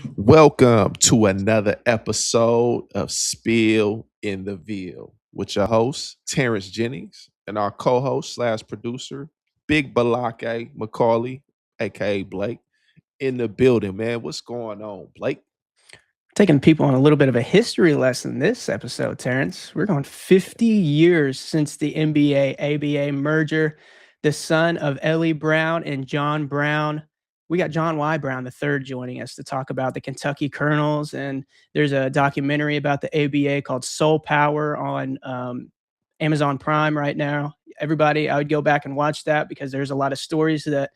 Welcome to another episode of Spill in the Ville with your host, Terrence Jennings, and our co host slash producer, Big Balake McCauley, aka Blake, in the building, man. What's going on, Blake? Taking people on a little bit of a history lesson this episode, Terrence. We're going 50 years since the NBA ABA merger. The son of Ellie Brown and John Brown. We got John Y. Brown III joining us to talk about the Kentucky Colonels. And there's a documentary about the ABA called Soul Power on Amazon Prime right now. Everybody, I would go back and watch that because there's a lot of stories that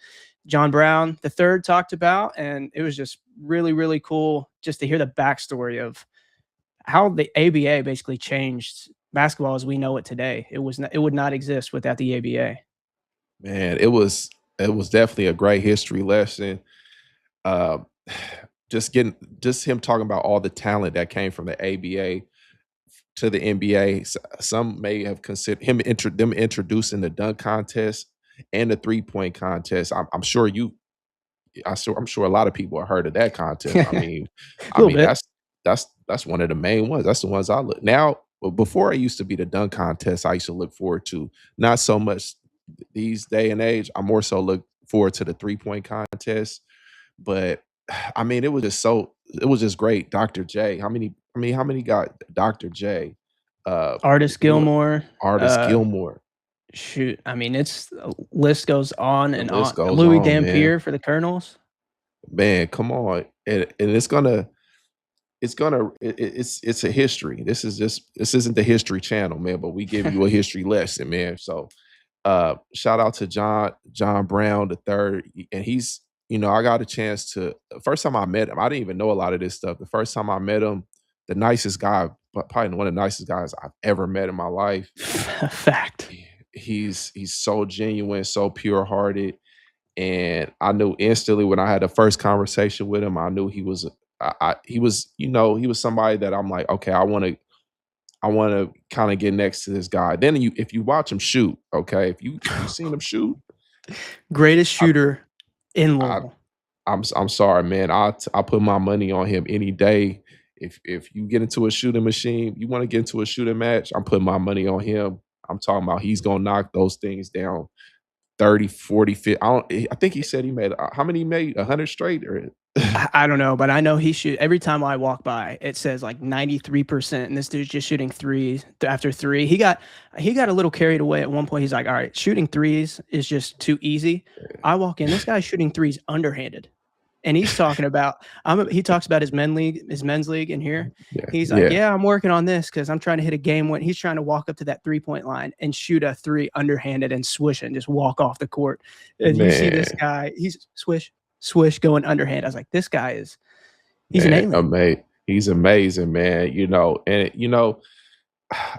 John Brown III talked about, and it was just really, really cool just to hear the backstory of how the ABA basically changed basketball as we know it today. It would not exist without the ABA. Man, it was definitely a great history lesson. Uh, just him talking about all the talent that came from the ABA to the NBA. Some may have considered them introducing the dunk contest and the 3-point contest. I'm sure a lot of people have heard of that contest. I A mean, I little mean bit. that's one of the main ones. That's the ones I look now. Well, before I used to be the dunk contest, I used to look forward to not so much these day and age. I more so look forward to the 3-point contest. But I mean, it was just great. Dr. J. How many got Dr. J? Uh Artist doing Gilmore. Artist Uh, Gilmore. Shoot, I mean, it's list goes on The and list on. goes Louis on, man. Dampier for the Colonels. Man, come on. And it's a history. This isn't the history channel, man, but we give you a history lesson, man. So shout out to John Brown the third. And I got a chance to the first time I met him, I didn't even know a lot of this stuff. The first time I met him, the nicest guy, but probably one of the nicest guys I've ever met in my life. Fact. He's so genuine, so pure hearted. And I knew instantly when I had the first conversation with him, I knew he was, he was somebody that I'm like, okay, I want to kind of get next to this guy. Then if you watch him shoot, okay, if you seen him shoot, Greatest I, shooter in I Louisville. I'm sorry, man. I put my money on him any day. If you get into a shooting machine, you want to get into a shooting match, I'm putting my money on him. I'm talking about he's gonna knock those things down 30, 40, 50. I think he said he made how many he made? 100 straight or I don't know, but I know he shoot every time I walk by, it says like 93%, and this dude's just shooting threes after three. He got a little carried away at one point. He's like, all right, shooting threes is just too easy. I walk in, this guy's shooting threes underhanded. And he's talking about he talks about his men's league in here. yeah, He's like, yeah, yeah, I'm working on this because I'm trying to hit a game when he's trying to walk up to that 3-point line and shoot a three underhanded and swish it and just walk off the court. And you see this man, guy, he's swish, swish going underhand. I was like, this guy he's an man, alien. he's amazing, man. And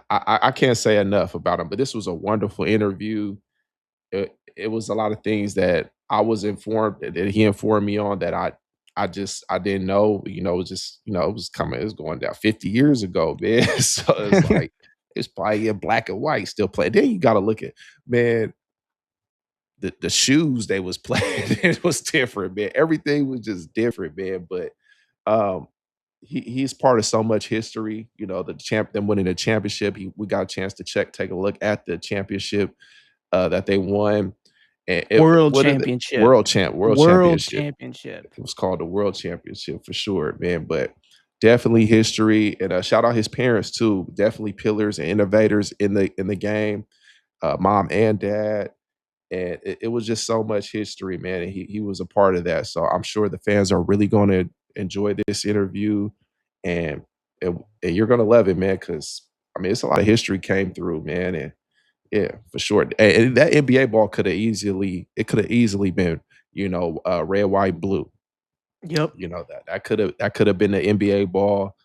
I can't say enough about him, but this was a wonderful interview. It was a lot of things that I was informed that he informed me on that I didn't know. It was just it was going down 50 years ago, man. So it's like it's probably in black and white still playing. Then you got to look at, man, the shoes they was playing. It was different, man. Everything was just different, man. But um, he's part of so much history. Them winning the championship. We got a chance to take a look at the championship that they won. And World what is it? championship. World World championship. championship. It was called the World Championship for sure, man. But definitely history, and shout out his parents too. Definitely pillars and innovators in the game, mom and dad. And it was just so much history, man. And he was a part of that. So I'm sure the fans are really going to enjoy this interview, and and you're going to love it, man. Because I mean, it's a lot of history came through, man. And yeah, for sure. And that NBA ball could have easily been, red, white, blue. Yep. That could have been the NBA ball.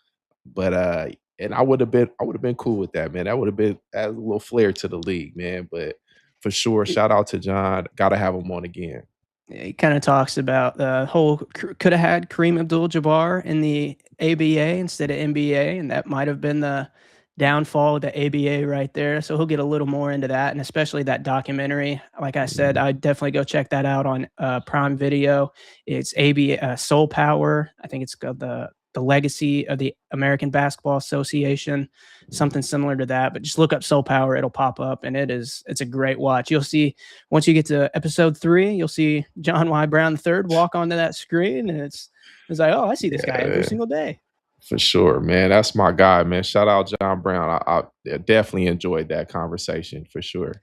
But and I would have been cool with that, man. That would have been add a little flair to the league, man. But for sure, shout out to John. Gotta have him on again. Yeah, he kind of talks about the whole could have had Kareem Abdul-Jabbar in the ABA instead of NBA, and that might have been the downfall of the ABA right there. So he'll get a little more into that, and especially that documentary. Like I said, Mhm. I'd definitely go check that out on Prime Video. It's ABA Soul Power. I think it's called the Legacy of the American Basketball Association, something similar to that. But just look up Soul Power; it'll pop up, and it's a great watch. You'll see once you get to episode 3, you'll see John Y. Brown III walk onto that screen, and it's like, oh, I see this guy every Yeah, single day. for sure, man. That's my guy, man. Shout out John Brown. I definitely enjoyed that conversation for sure.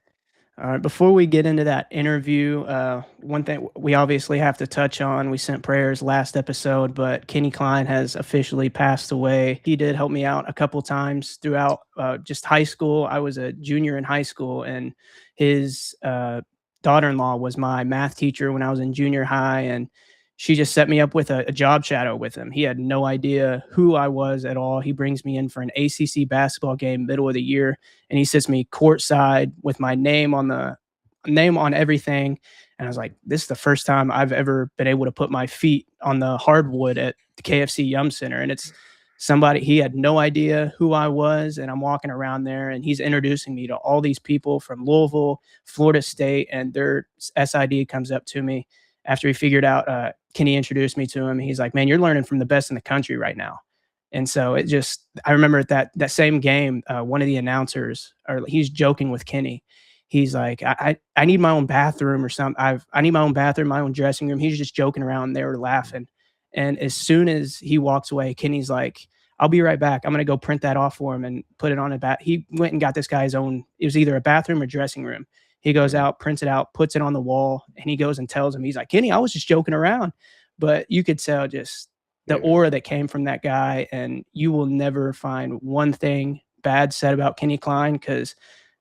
All right, before we get into that interview, one thing we obviously have to touch on, we sent prayers last episode, but Kenny Klein has officially passed away. He did help me out a couple times throughout just high school. I was a junior in high school, and his daughter-in-law was my math teacher when I was in junior high, and she just set me up with a job shadow with him. He had no idea who I was at all. He brings me in for an ACC basketball game middle of the year, and he sits me courtside with my name on everything. And I was like, this is the first time I've ever been able to put my feet on the hardwood at the KFC Yum Center. And it's somebody, he had no idea who I was. And I'm walking around there and he's introducing me to all these people from Louisville, Florida State, and their SID comes up to me after he figured out, Kenny introduced me to him. He's like, man, you're learning from the best in the country right now. And so it just, I remember at that same game, one of the announcers, or he's joking with Kenny. He's like, I need my own bathroom or something. I need my own bathroom, my own dressing room. He's just joking around. They were laughing. And as soon as he walks away, Kenny's like, I'll be right back. I'm gonna go print that off for him and put it on a bat. He went and got this guy's own, it was either a bathroom or dressing room. He goes Mhm. out, prints it out, puts it on the wall, and he goes and tells him, he's like, Kenny, I was just joking around. But you could tell just the Yeah, aura that came from that guy, and you will never find one thing bad said about Kenny Klein because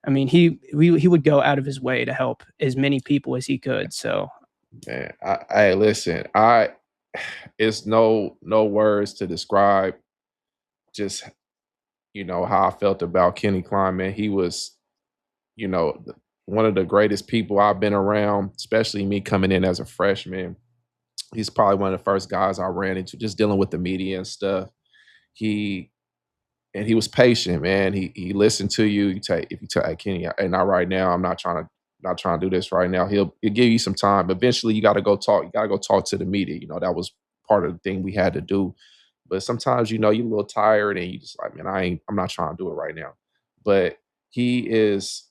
I mean he would go out of his way to help as many people as he could. So man. Hey, listen, I it's no words to describe just how I felt about Kenny Klein, man. He was, one of the greatest people I've been around, especially me coming in as a freshman. He's probably one of the first guys I ran into just dealing with the media and stuff. He he was patient, man. He listened to you. You take if you tell, "Hey, Kenny, and not right now. I'm not trying to do this right now." He'll give you some time. Eventually, you got to go talk. You got to go talk to the media. That was part of the thing we had to do. But sometimes, you're a little tired and you just like, man, I'm not trying to do it right now. But he is.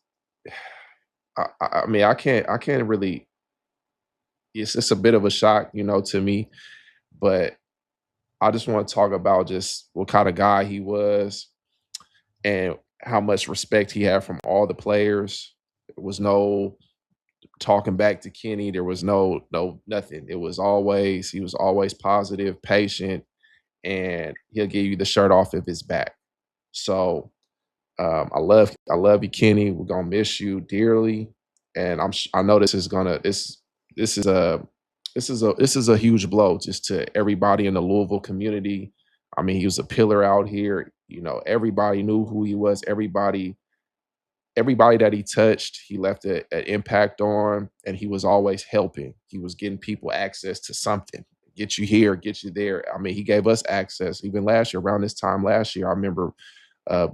I mean, I can't really. It's a bit of a shock, to me. But I just want to talk about just what kind of guy he was and how much respect he had from all the players. There was no talking back to Kenny. There was no nothing. He was always positive, patient, and he'll give you the shirt off of his back. So I love you, Kenny. We're gonna miss you dearly, and I know this is a this is a huge blow just to everybody in the Louisville community. I mean, he was a pillar out here. Everybody knew who he was. Everybody that he touched, he left an impact on, and he was always helping. He was getting people access to something, get you here, get you there. I mean, he gave us access. Even last year, around this time last year, I remember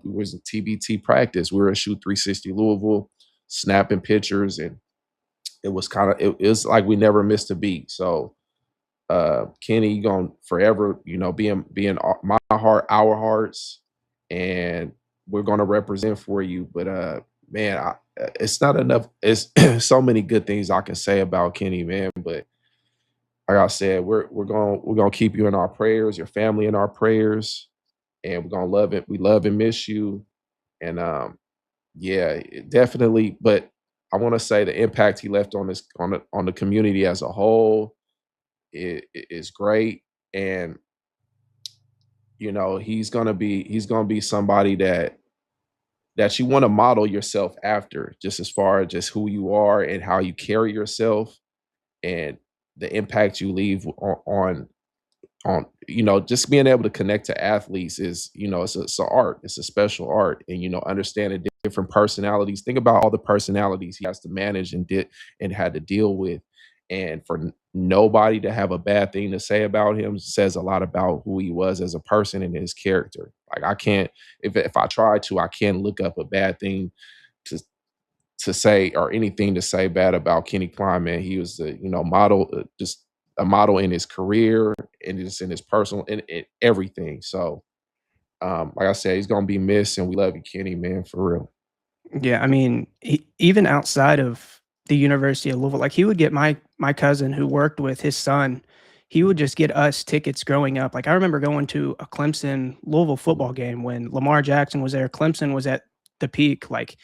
we was in TBT practice. We were at Shoot 360 Louisville, snapping pictures, and it was like we never missed a beat. So Kenny, you gonna forever, being my heart, our hearts, and we're gonna represent for you. But man, it's not enough. It's so many good things I can say about Kenny, man. But like I said, we're gonna keep you in our prayers, your family in our prayers, and we're gonna love it. We love and miss you, and yeah, definitely. But I want to say the impact he left on this on the community as a whole is great, and he's gonna be somebody that you want to model yourself after, just as far as just who you are and how you carry yourself and the impact you leave on just being able to connect to athletes is it's an art. It's a special art, and understanding different personalities. Think about all the personalities he has to manage and had to deal with, and for nobody to have a bad thing to say about him says a lot about who he was as a person and his character. Like I can't if I try to, I can't look up a bad thing to say or anything to say bad about Kenny Klein, man. He was a model, just a model in his career and just in his personal and everything. So, like I said, he's gonna be missed, and we love you, Kenny, man, for real. Yeah, I mean, even outside of the University of Louisville, like he would get my cousin who worked with his son, he would just get us tickets growing up. Like I remember going to a Clemson Louisville football game when Lamar Jackson was there. Clemson was at the peak. Like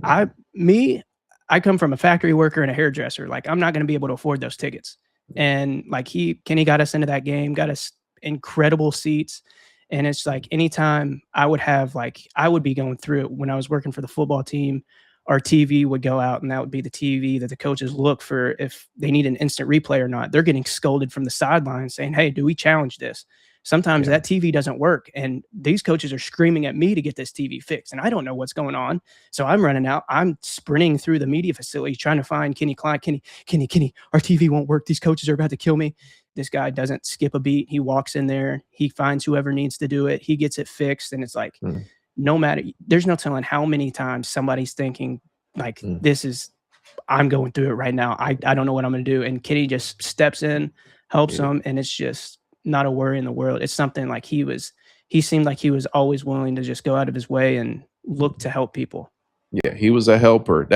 I Mhm. me, I come from a factory worker and a hairdresser. Like I'm not going to be able to afford those tickets. And like Kenny got us into that game, got us incredible seats. And it's like anytime I would be going through it when I was working for the football team, our TV would go out and that would be the TV that the coaches look for if they need an instant replay or not. They're getting scolded from the sidelines saying, "Hey, do we challenge this?" Sometimes Yeah. that TV doesn't work and these coaches are screaming at me to get this TV fixed and I don't know what's going on. So I'm running out. I'm sprinting through the media facility trying to find Kenny Klein. Kenny, our TV won't work. These coaches are about to kill me. This guy doesn't skip a beat. He walks in there. He finds whoever needs to do it. He gets it fixed. And it's like, Mm, no matter, there's no telling how many times somebody's thinking, like, mm, I'm going through it right now. I don't know what I'm going to do. And Kenny just steps in, helps yeah. him. And it's just not a worry in the world. It's something like he seemed like he was always willing to just go out of his way and look to help people. Yeah, he was a helper.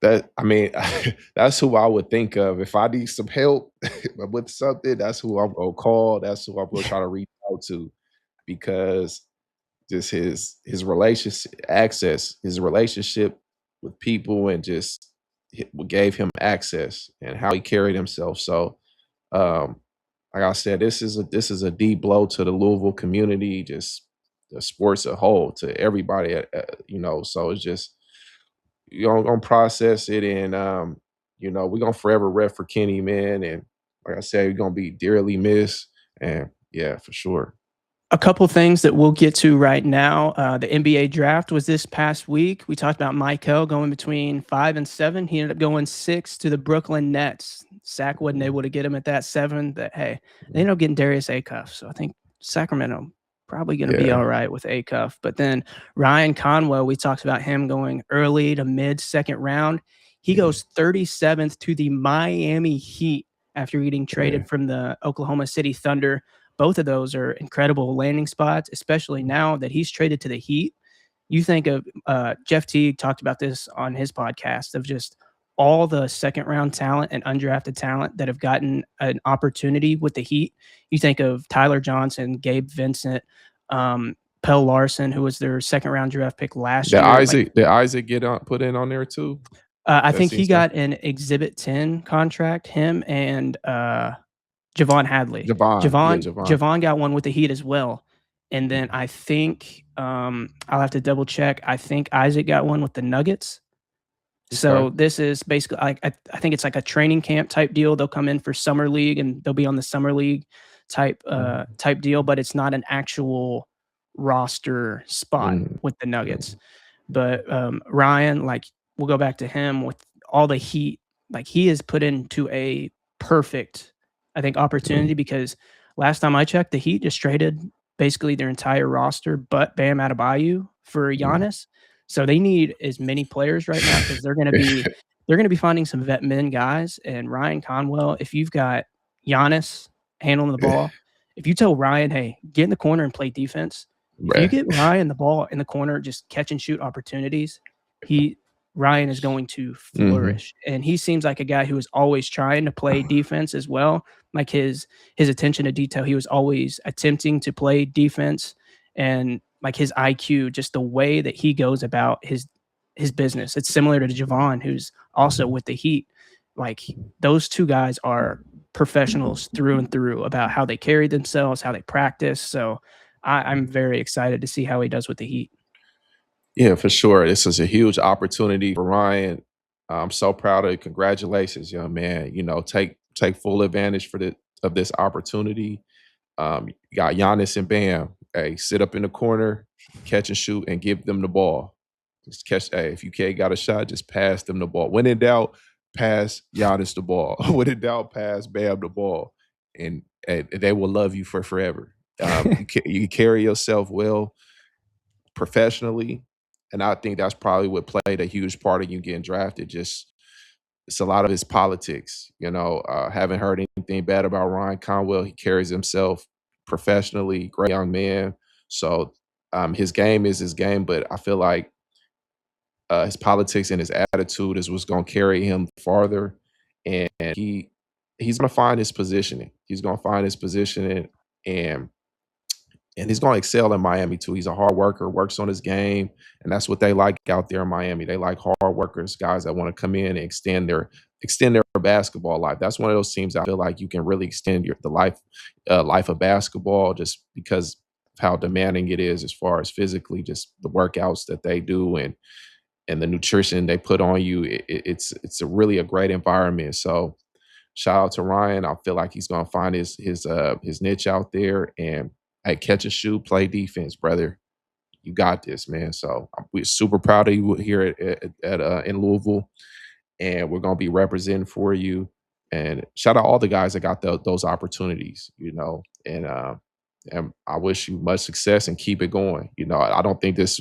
I mean, that's who I would think of if I need some help with something. That's who I'm gonna call. That's who I'm gonna try to reach out to because just his relationship access, his relationship with people, and just what gave him access and how he carried himself. So, um, like I said, this is a deep blow to the Louisville community, just the sports as a whole, to everybody. So it's just you're gonna process it, and we're gonna forever rep for Kenny, man. And like I said, you're gonna be dearly missed. And yeah, for sure. A couple things that we'll get to right now. The NBA draft was this past week. We talked about Mikel going between 5 and 7. He ended up going 6 to the Brooklyn Nets. Sac wasn't Mhm, able to get him at that 7. That hey, they mhm. ended up getting Darius Acuff. So I think Sacramento probably going to be Yeah. all right with Acuff. But then Ryan Conwell, we talked about him going early to mid second round. He Yeah. goes 37th to the Miami Heat after getting Yeah. traded from the Oklahoma City Thunder. Both of those are incredible landing spots, especially now that he's traded to the Heat. You think of Jeff Teague talked about this on his podcast of just all the second round talent and undrafted talent that have gotten an opportunity with the Heat. You think of Tyler Johnson, Gabe Vincent, Pell Larson, who was their second round draft pick last year. Like Did Isaac get on put in on there too? I That think he seems like got an Exhibit 10 contract. Him and Javon Hadley. Javon. Yeah, Javon. Javon got one with the Heat as well. And then I think I'll have to double check. I think Isaac got one with the Nuggets. Okay. So this is basically I think it's like a training camp type deal. They'll come in for summer league and they'll be on the summer league Mhm, type deal, but it's not an actual roster spot mhm, with the Nuggets. mhm, But Ryan, like we'll go back to him with all the heat. Like he is put into a perfect, I think, mhm, opportunity because last time I checked, the Heat just traded basically their entire roster, but Bam Adebayo for mhm. Giannis. So they need as many players right now because they're gonna be finding some vet men guys. And Ryan Conwell, if you've got Giannis handling the ball, if you tell Ryan, hey, get in the corner and play defense, if you Right. get Ryan the ball in the corner, just catch and shoot opportunities, he Ryan is going to Mhm. flourish. And he seems like a guy who is always trying to play defense as well. Like his attention to detail, he was always attempting to play defense and like his IQ, just the way that he goes about his business. It's similar to Javon, who's also with the Heat. Like those two guys are professionals through and through about how they carry themselves, how they practice. So I'm very excited to see how he does with the Heat. Yeah, for sure. This is a huge opportunity for Ryan. I'm so proud of you. Congratulations, young man. Take full advantage of this opportunity. You got Giannis and Bam. Hey, sit up in the corner, catch and shoot, and give them the ball. Just catch. Hey, if you can't got a shot, just pass them the ball. When in doubt, pass Giannis the ball. When in doubt, pass Bam the ball, and they will love you for forever. You carry yourself well professionally, and I think that's probably what played a huge part of you getting drafted. Just it's a lot of his politics. Haven't heard anything bad about Ryan Conwell. He carries himself professionally, great young man. So his game is his game, but I feel like his politics and his attitude is what's going to carry him farther. And he's going to find his positioning. He's going to find his positioning, and he's going to excel in Miami too. He's a hard worker, works on his game, and that's what they like out there in Miami. They like hard workers, guys that want to come in and extend their basketball life. That's one of those teams I feel like you can really extend the life of basketball, just because of how demanding it is as far as physically, just the workouts that they do, and the nutrition they put on you. It's a really a great environment. So shout out to Ryan. I feel like he's gonna find his niche out there, and hey, catch a shoe, play defense, brother. You got this, man. So we're super proud of you here at in Louisville, and we're gonna be representing for you. And shout out all the guys that got those opportunities, and I wish you much success and keep it going. I don't think this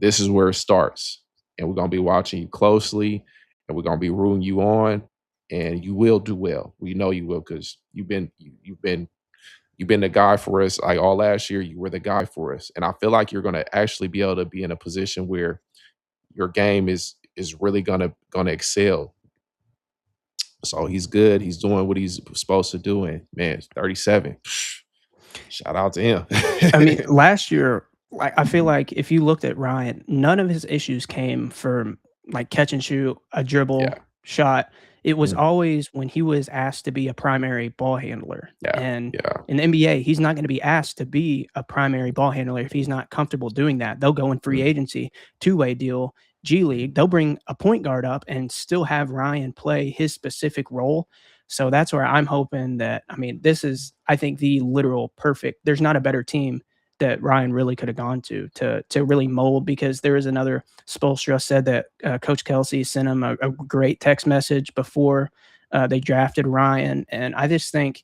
is where it starts, and we're gonna be watching you closely, and we're gonna be rooting you on, and you will do well. We know you will because you've been the guy for us. Like all last year, you were the guy for us, and I feel like you're gonna actually be able to be in a position where your game is really gonna excel. So he's good. He's doing what he's supposed to do, and man, 37. Shout out to him. I mean, last year, like I feel like if you looked at Ryan, none of his issues came from like catch and shoot, a dribble, Yeah. shot. It was Mhm. always when he was asked to be a primary ball handler. Yeah. And Yeah. in the NBA, he's not going to be asked to be a primary ball handler if he's not comfortable doing that. They'll go in free Mhm. agency, two-way deal, G League. They'll bring a point guard up and still have Ryan play his specific role. So that's where I'm hoping that, I mean, this is, I think, the literal perfect. There's not a better team that Ryan really could have gone to really mold, because there is another. Spoelstra said that Coach Kelsey sent him a great text message before they drafted Ryan, and I just think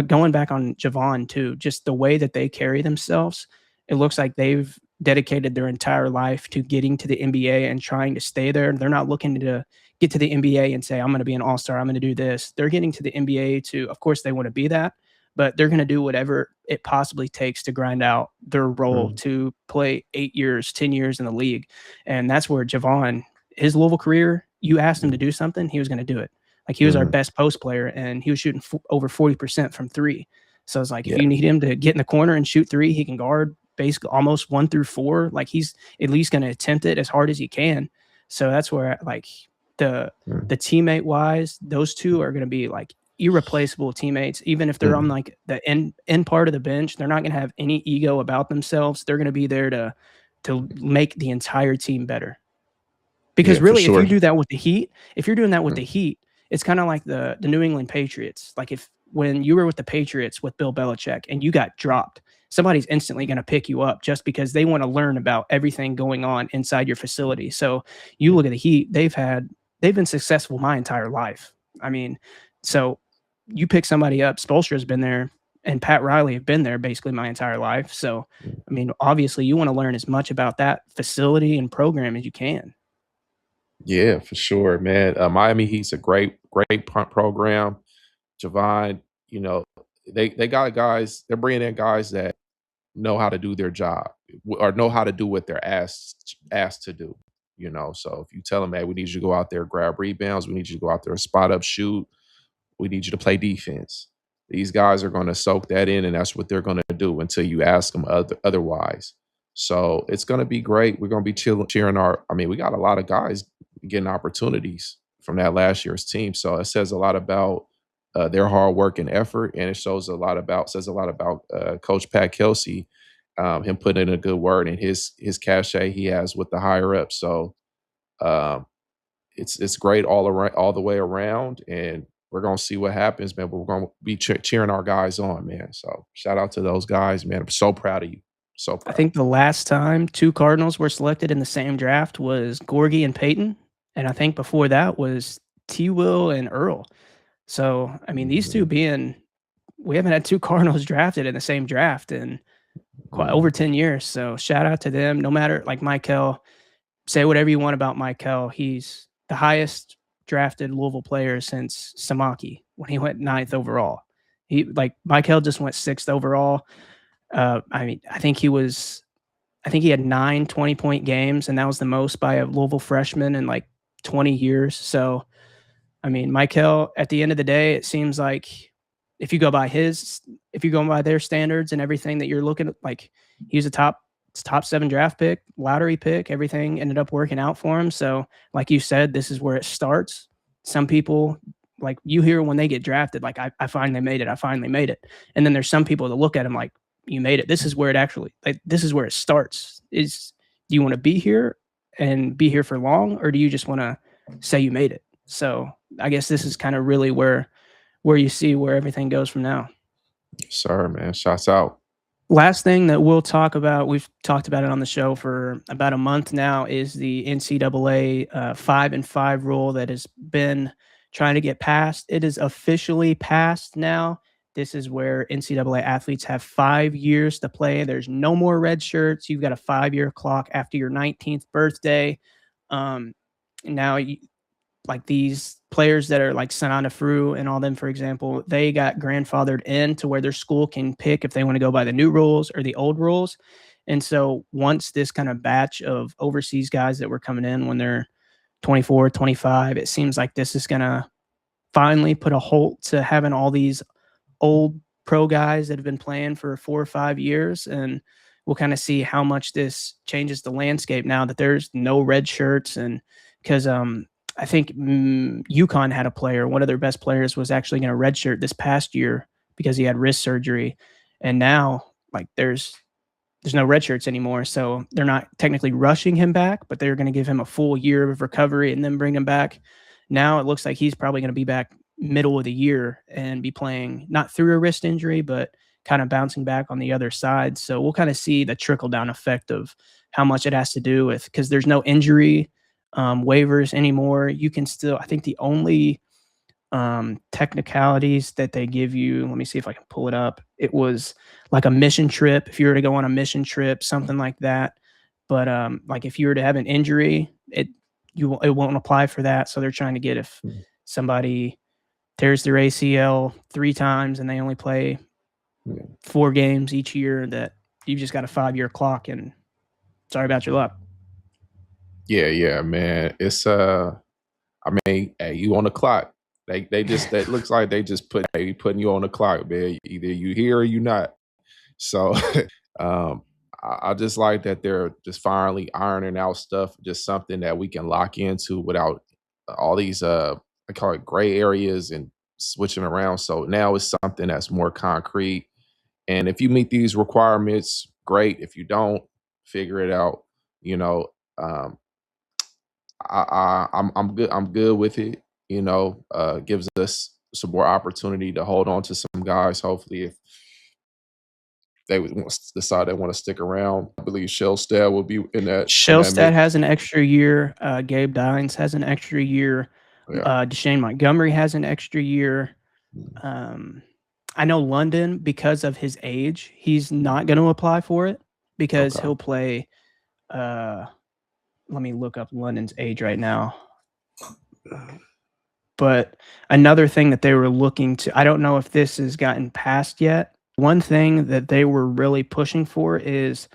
going back on Javon too, just the way that they carry themselves, it looks like they've dedicated their entire life to getting to the NBA and trying to stay there. They're not looking to get to the NBA and say, I'm going to be an all-star, I'm going to do this. They're getting to the NBA to, of course, they want to be that, but they're going to do whatever it possibly takes to grind out their role Mhm. to play 8 years, 10 years in the league. And that's where Javon, his Louisville career, you asked him to Mhm. do something, he was going to do it. Like he was our Mhm. best post player, and he was shooting over 40% from three. So it's like if Yeah. you need him to get in the corner and shoot three, he can guard basically almost 1 through 4. Like he's at least going to attempt it as hard as he can. So that's where like the Mhm. the teammate wise, those two are going to be like irreplaceable teammates. Even if they're on Mhm. like the end part of the bench, they're not going to have any ego about themselves. They're going to be there to make the entire team better. Because Yeah, for really, if sure. you do that with the Heat, if you're doing that with the Mhm. Heat, it's kind of like the New England Patriots. Like if when you were with the Patriots with Bill Belichick and you got dropped, somebody's instantly going to pick you up just because they want to learn about everything going on inside your facility. So you look at the Heat; they've been successful my entire life. I mean, so you pick somebody up. Spoelstra's been there, and Pat Riley have been there basically my entire life. So Mhm. I mean, obviously, you want to learn as much about that facility and program as you can. Yeah, for sure, man. Miami Heat's a great punt program. Javon, you know, they got guys. They're bringing in guys that know how to do their job, or know how to do what they're asked to do. So if you tell them, "Hey, we need you to go out there, grab rebounds. We need you to go out there, spot up, shoot. We need you to play defense." These guys are going to soak that in, and that's what they're going to do until you ask them otherwise. So it's going to be great. We're going to be cheering our. I mean, we got a lot of guys getting opportunities from that last year's team. So it says a lot about their hard work and effort, and it says a lot about Coach Pat Kelsey, him putting in a good word, and his cachet he has with the higher ups. So um, it's great all around, all the way around, and we're gonna see what happens, man. But we're gonna be cheering our guys on, man. So shout out to those guys, man. I'm so proud of you. So I proud. think the last time 2 Cardinals were selected in the same draft was Gorgie and Peyton, and I think before that was T. Will and Earl. So, I mean, these 2 Mhm. being we haven't had 2 Cardinals drafted in the same draft in quite over Mm, 10 years. So shout out to them. No matter like Mikel, say whatever you want about Mikel. He's the highest drafted Louisville player since Samaki when he went 9th overall. Mikel just went 6th overall. I mean, I think he had 9 20-point games, and that was the most by a Louisville freshman in like 20 years. So, I mean, Mikel, at the end of the day, it seems like if you go by if you go by their standards and everything that you're looking at, like he was a top 7 draft pick, lottery pick, everything ended up working out for him. So, like you said, this is where it starts. Some people, like you hear when they get drafted, like I finally made it. I finally made it. And then there's some people that look at him like, you made it. This is where it actually, like, this is where it starts. Do you want to be here and be here for long, or do you just want to say you made it? So I guess this is kind of really where you see where everything goes from now. sir, man. Shots out. Last thing that we'll talk about, we've talked about it on the show for about a month now, is the NCAA 5-and-5 rule that has been trying to get passed. It is officially passed now. This is where NCAA athletes have 5 years to play. There's no more red shirts. You've got a 5-year clock after your 19th birthday. Now, like these players that are like Sananda Fru and all them, for example, they got grandfathered in to where their school can pick if they want to go by the new rules or the old rules. And so once this kind of batch of overseas guys that were coming in when they're 24, 25, it seems like this is going to finally put a halt to having all these old pro guys that have been playing for 4 or 5 years. And we'll kind of see how much this changes the landscape now that there's no red shirts. And because I think UConn had a player, one of their best players was actually going to redshirt this past year because he had wrist surgery. And now, like, there's no red shirts anymore. So they're not technically rushing him back, but they're going to give him a full year of recovery and then bring him back. Now it looks like he's probably going to be back middle of the year and be playing not through a wrist injury, but kind of bouncing back on the other side. So we'll kind of see the trickle down effect of how much it has to do with, because there's no injury waivers anymore. You can still, I think the only technicalities that they give you, let me see if I can pull it up. It was like a mission trip. If you were to go on a mission trip, something like that. But like if you were to have an injury, it won't apply for that. So they're trying to get if somebody tears their ACL 3 times and they only play 4 games each year, that you've just got a 5-year clock and sorry about your luck. Yeah, man. It's I mean, hey, you on the clock. That looks like they just putting you on the clock, man. Either you here or you not. So I just like that they're just finally ironing out stuff, just something that we can lock into without all these I call it gray areas and switching around. So now it's something that's more concrete. And if you meet these requirements, great. If you don't, figure it out. You know, um, I'm good. I'm good with it. You know, gives us some more opportunity to hold on to some guys. Hopefully, if they would decide they want to stick around, I believe Shellstad will be in that Shellstat mix. has an extra year. Gabe Dines has an extra year. Yeah. Deshane Montgomery has an extra year. Mm. I know London, because of his age, he's not going to apply for it because Okay. he'll play. Let me look up London's age right now. But another thing that they were looking to, I don't know if this has gotten passed yet. One thing that they were really pushing for is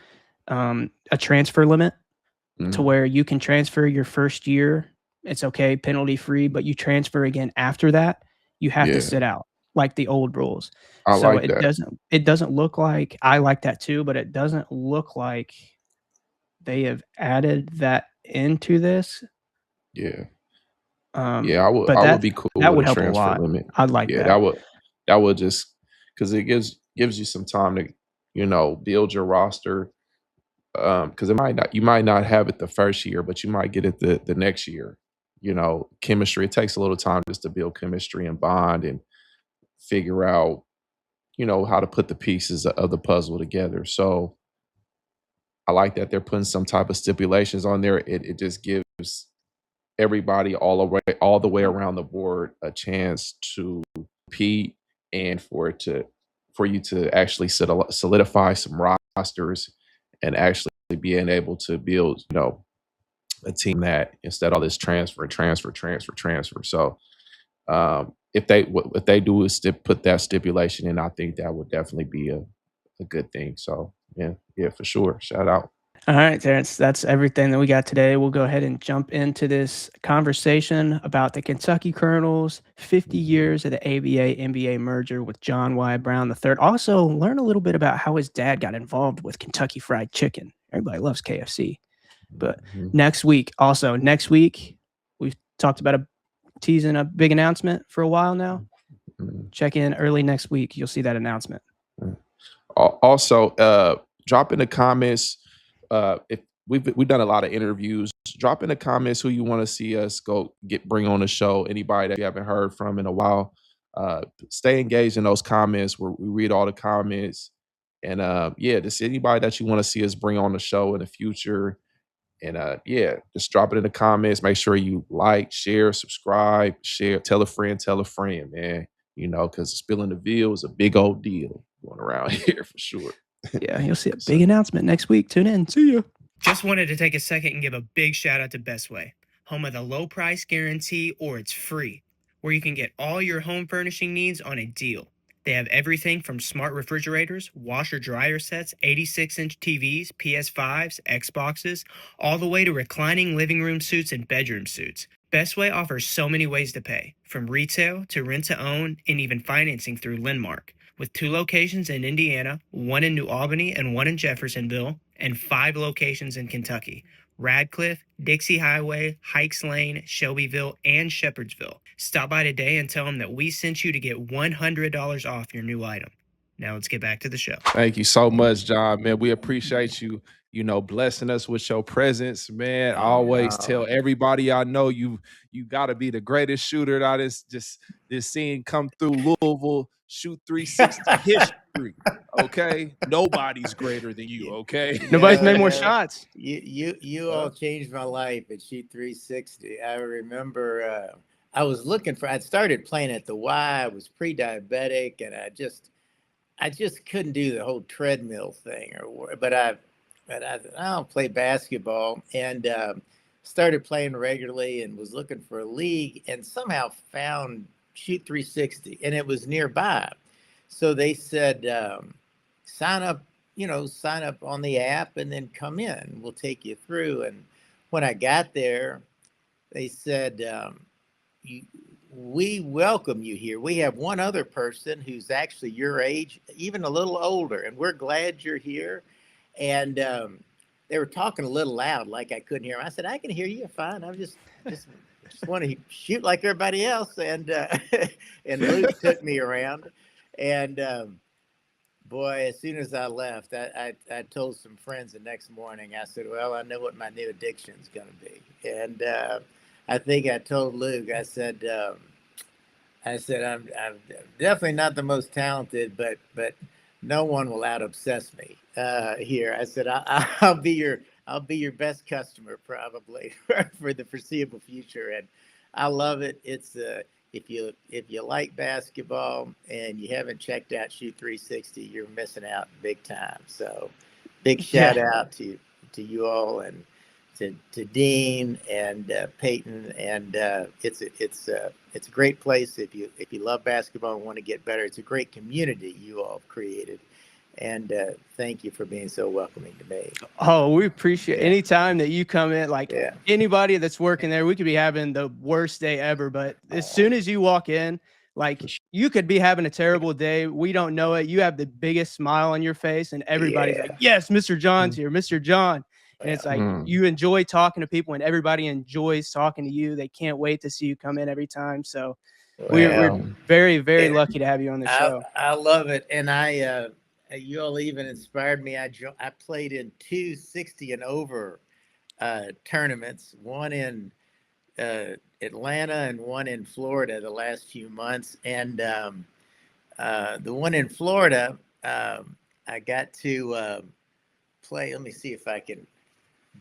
a transfer limit to Mm. where you can transfer your first year. It's okay, penalty free, but you transfer again after that, you have to Yeah, sit out like the old rules. I So like that. it doesn't look like, I like that too, but it doesn't look like they have added that into this. Yeah. Yeah, But I would be cool that with would a help a transfer lot. limit. I'd like Yeah, that. that would just because it gives you some time to, build your roster. Because it might not you might not have it the first year, but you might get it the next year. Chemistry. It takes a little time just to build chemistry and bond and figure out, how to put the pieces of the puzzle together. So I like that they're putting some type of stipulations on there. It just gives everybody all the way around the board a chance to compete and for you to actually solidify some rosters and actually being able to build, a team that instead of all this transfer. So if they do is put that stipulation in, I think that would definitely be a good thing. So yeah, for sure. Shout out. All right, Terrence, that's everything that we got today. We'll go ahead and jump into this conversation about the Kentucky Colonels, 50 years of the ABA NBA merger with John Y. Brown III. Also, learn a little bit about how his dad got involved with Kentucky Fried Chicken. Everybody loves KFC. But Mhm. next week, we've talked about teasing a big announcement for a while now. Mhm. Check in early next week. You'll see that announcement. Also, drop in the comments if we've done a lot of interviews. Drop in the comments who you want to see us bring on the show. Anybody that you haven't heard from in a while. Stay engaged in those comments. Where we read all the comments, and yeah, just anybody that you want to see us bring on the show in the future. And yeah, just drop it in the comments. Make sure you like, share, subscribe, share, tell a friend, man. Because Spill In The Ville is a big old deal going around here for sure. Yeah, you'll see a So, big announcement next week. Tune in. See ya. Just wanted to take a second and give a big shout out to Bestway, home of the low price guarantee or it's free, where you can get all your home furnishing needs on a deal. They have everything from smart refrigerators, washer dryer sets, 86-inch TVs, PS5s, Xboxes, all the way to reclining living room suites and bedroom suites. Bestway offers so many ways to pay, from retail to rent to own and even financing through Lendmark. With 2 locations in Indiana, 1 in New Albany and 1 in Jeffersonville, and 5 locations in Kentucky: Radcliffe, Dixie Highway, Hikes Lane, Shelbyville, and Shepherdsville. Stop by today and tell them that we sent you to get $100 off your new item. Now let's get back to the show. thank you so much, John. Man, we appreciate you. Blessing us with your presence, man. I always tell everybody I know you got to be the greatest shooter that this scene come through Louisville. Shoot 360 history. Okay, nobody's greater than you. Okay, Nobody's made more shots. You all changed my life at Shoot 360. I remember I'd started playing at the Y. I was pre-diabetic, and I just couldn't do the whole treadmill thing. I'll play basketball, and started playing regularly, and was looking for a league, and somehow found Shoot 360, and it was nearby. So they said, sign up on the app and then come in. We'll take you through. And when I got there, they said, we welcome you here. We have one other person who's actually your age, even a little older, and we're glad you're here. And they were talking a little loud, like I couldn't hear them. I said, I can hear you fine. I'm just want to shoot like everybody else. And and Luke took me around. And boy, as soon as I left, I told some friends the next morning. I said, well, I know what my new addiction's going to be. And I think I told Luke, I said I'm definitely not the most talented, but no one will out obsess me here. I said I'll be your best customer probably for the foreseeable future, and I love it. It's if you like basketball and you haven't checked out Shoot 360, you're missing out big time. So big shout out to you all, and to Dean and Peyton, and it's a great place if you love basketball and want to get better. It's a great community you all have created, and thank you for being so welcoming to me. Oh, we appreciate any time that you come in. Like anybody that's working there, we could be having the worst day ever, but as soon as you walk in, like you could be having a terrible day. We don't know it. You have the biggest smile on your face, and everybody's like, "Yes, Mr. John's here, Mr. John." And it's like you enjoy talking to people, and everybody enjoys talking to you. They can't wait to see you come in every time. So we're very, very lucky to have you on the show. I love it, and you all even inspired me. I played in 2 60 and over tournaments, one in Atlanta and one in Florida the last few months. And the one in Florida, I got to play. Let me see if I can.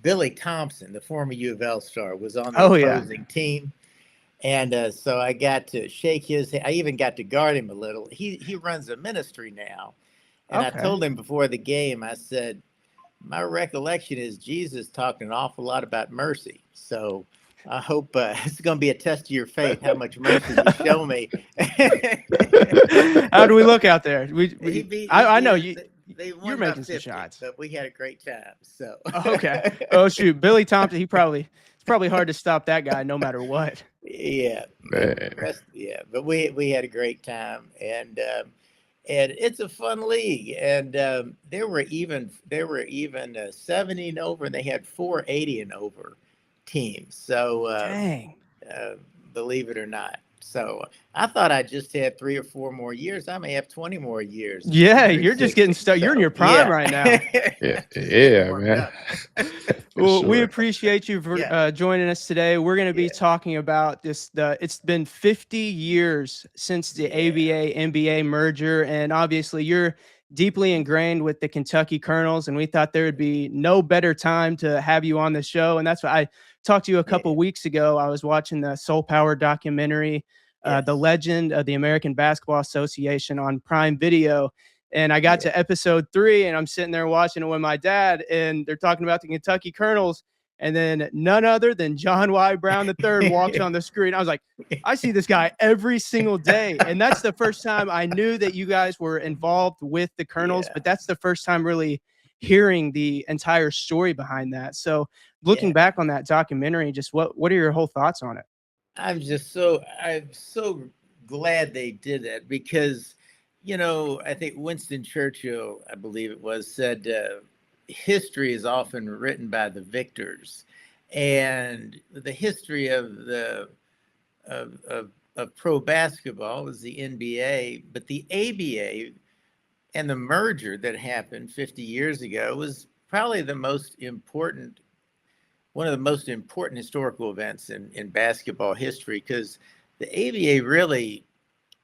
Billy Thompson, the former U of L star, was on the opposing team. And so I got to shake his hand. I even got to guard him a little. He runs a ministry now. And I Okay. told him before the game, I said, my recollection is Jesus talked an awful lot about mercy. So I hope it's going to be a test of your faith, how much mercy you show me. How do we look out there? I know you. They You're won by making some 50, shots. but we had a great time. So Okay. Oh shoot, Billy Thompson. It's probably hard to stop that guy no matter what. yeah, Man. but we had a great time, and it's a fun league. And there were even 70 and over, and they had 480 and over teams. So Dang. uh, believe it or not. So I thought I just had 3 or 4 more years. I may have 20 more years. Yeah, you're just getting 360. stuck. You're in So your prime right now. Yeah, Just getting yeah, warmed man. up. For Well, we sure. appreciate you for Yeah. joining us today. We're going to be Yeah. talking about this. It's been 50 years since the Yeah. ABA NBA merger, and obviously you're deeply ingrained with the Kentucky Colonels, and we thought there would be no better time to have you on the show. And that's why I talked to you a couple Yeah. weeks ago. I was watching the Soul Power documentary, Yes. The Legend of the American Basketball Association on Prime Video. And I got Yeah. to episode 3, and I'm sitting there watching it with my dad, and they're talking about the Kentucky Colonels. And then none other than John Y. Brown III walks on the screen. I was like, I see this guy every single day. And that's the first time I knew that you guys were involved with the Colonels, Yeah. but that's the first time really hearing the entire story behind that. So looking Yeah. back on that documentary, just what are your whole thoughts on it? I'm so glad they did that because, I think Winston Churchill, I believe it was, said history is often written by the victors, and the history of pro basketball is the NBA, but the ABA and the merger that happened 50 years ago was probably one of the most important historical events in basketball history because the ABA really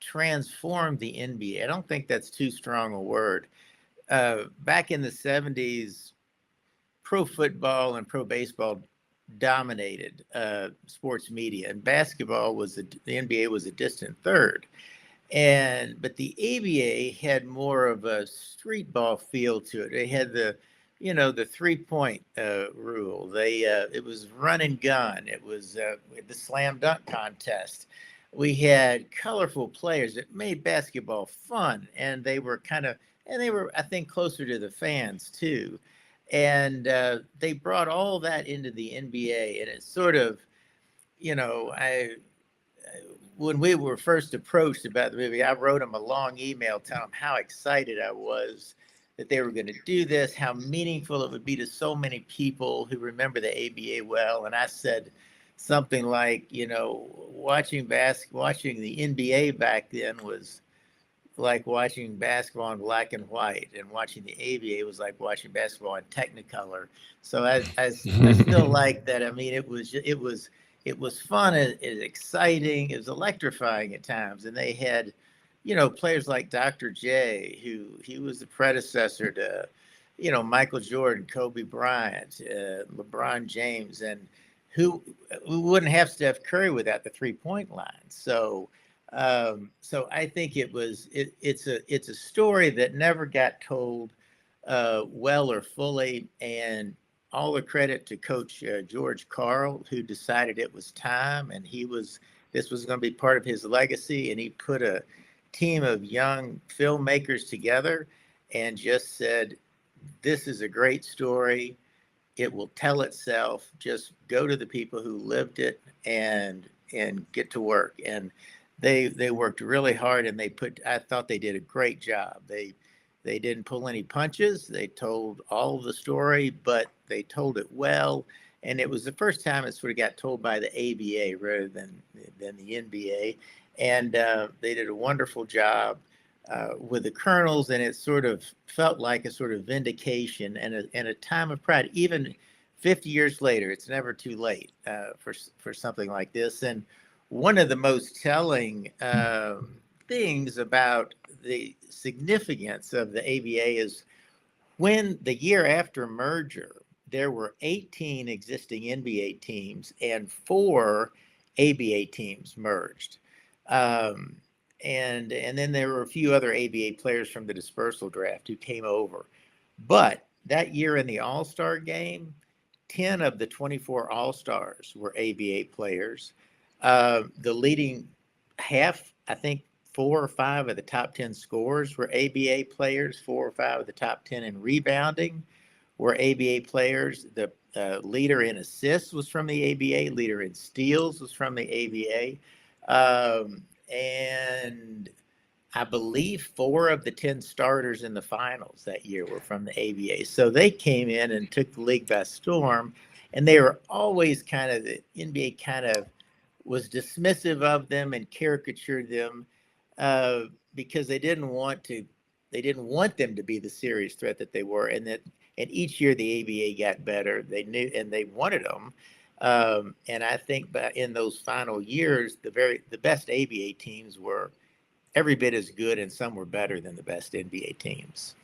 transformed the NBA. I don't think that's too strong a word. Back in the 70s, pro football and pro baseball dominated sports media, and the NBA was a distant third. But the ABA had more of a street ball feel to it. They had the 3-point rule. It was run and gun. It was the slam dunk contest. We had colorful players that made basketball fun, and they were I think closer to the fans too. And they brought all that into the NBA, and it's sort of, I when we were first approached about the movie, I wrote them a long email telling them how excited I was that they were going to do this, how meaningful it would be to so many people who remember the ABA well. And I said something like, watching the NBA back then was like watching basketball in black and white, and watching the ABA was like watching basketball in Technicolor. So I still like that. I mean, it was fun. It was exciting. It was electrifying at times, and they had, players like Dr. J, who he was the predecessor to, Michael Jordan, Kobe Bryant, LeBron James, and who we wouldn't have Steph Curry without the 3-point line. So I think it's a story that never got told well or fully, and all the credit to Coach George Karl, who decided it was time, and this was going to be part of his legacy, and he put a team of young filmmakers together and just said, "This is a great story. It will tell itself. Just go to the people who lived it and get to work." And they worked really hard, and I thought they did a great job. They didn't pull any punches. They told all of the story, but they told it well. And it was the first time it sort of got told by the ABA rather than the NBA. And they did a wonderful job with the Colonels, and it sort of felt like a sort of vindication and a time of pride. Even 50 years later, it's never too late for something like this. And one of the most telling things about the significance of the ABA is when the year after merger, there were 18 existing NBA teams and 4 ABA teams merged. Um, and then there were a few other ABA players from the dispersal draft who came over. But that year in the All-Star game, 10 of the 24 All-Stars were ABA players. The leading half, I think 4 or 5 of the top 10 scorers were ABA players. 4 or 5 of the top 10 in rebounding were ABA players. The leader in assists was from the ABA. Leader in steals was from the ABA. And I believe 4 of the 10 starters in the finals that year were from the ABA. So they came in and took the league by storm. And they were always the NBA kind of was dismissive of them and caricatured them because they didn't want them to be the serious threat that they were. And each year the ABA got better. They knew, and they wanted them. And I think in those final years, the best ABA teams were every bit as good, and some were better than the best NBA teams.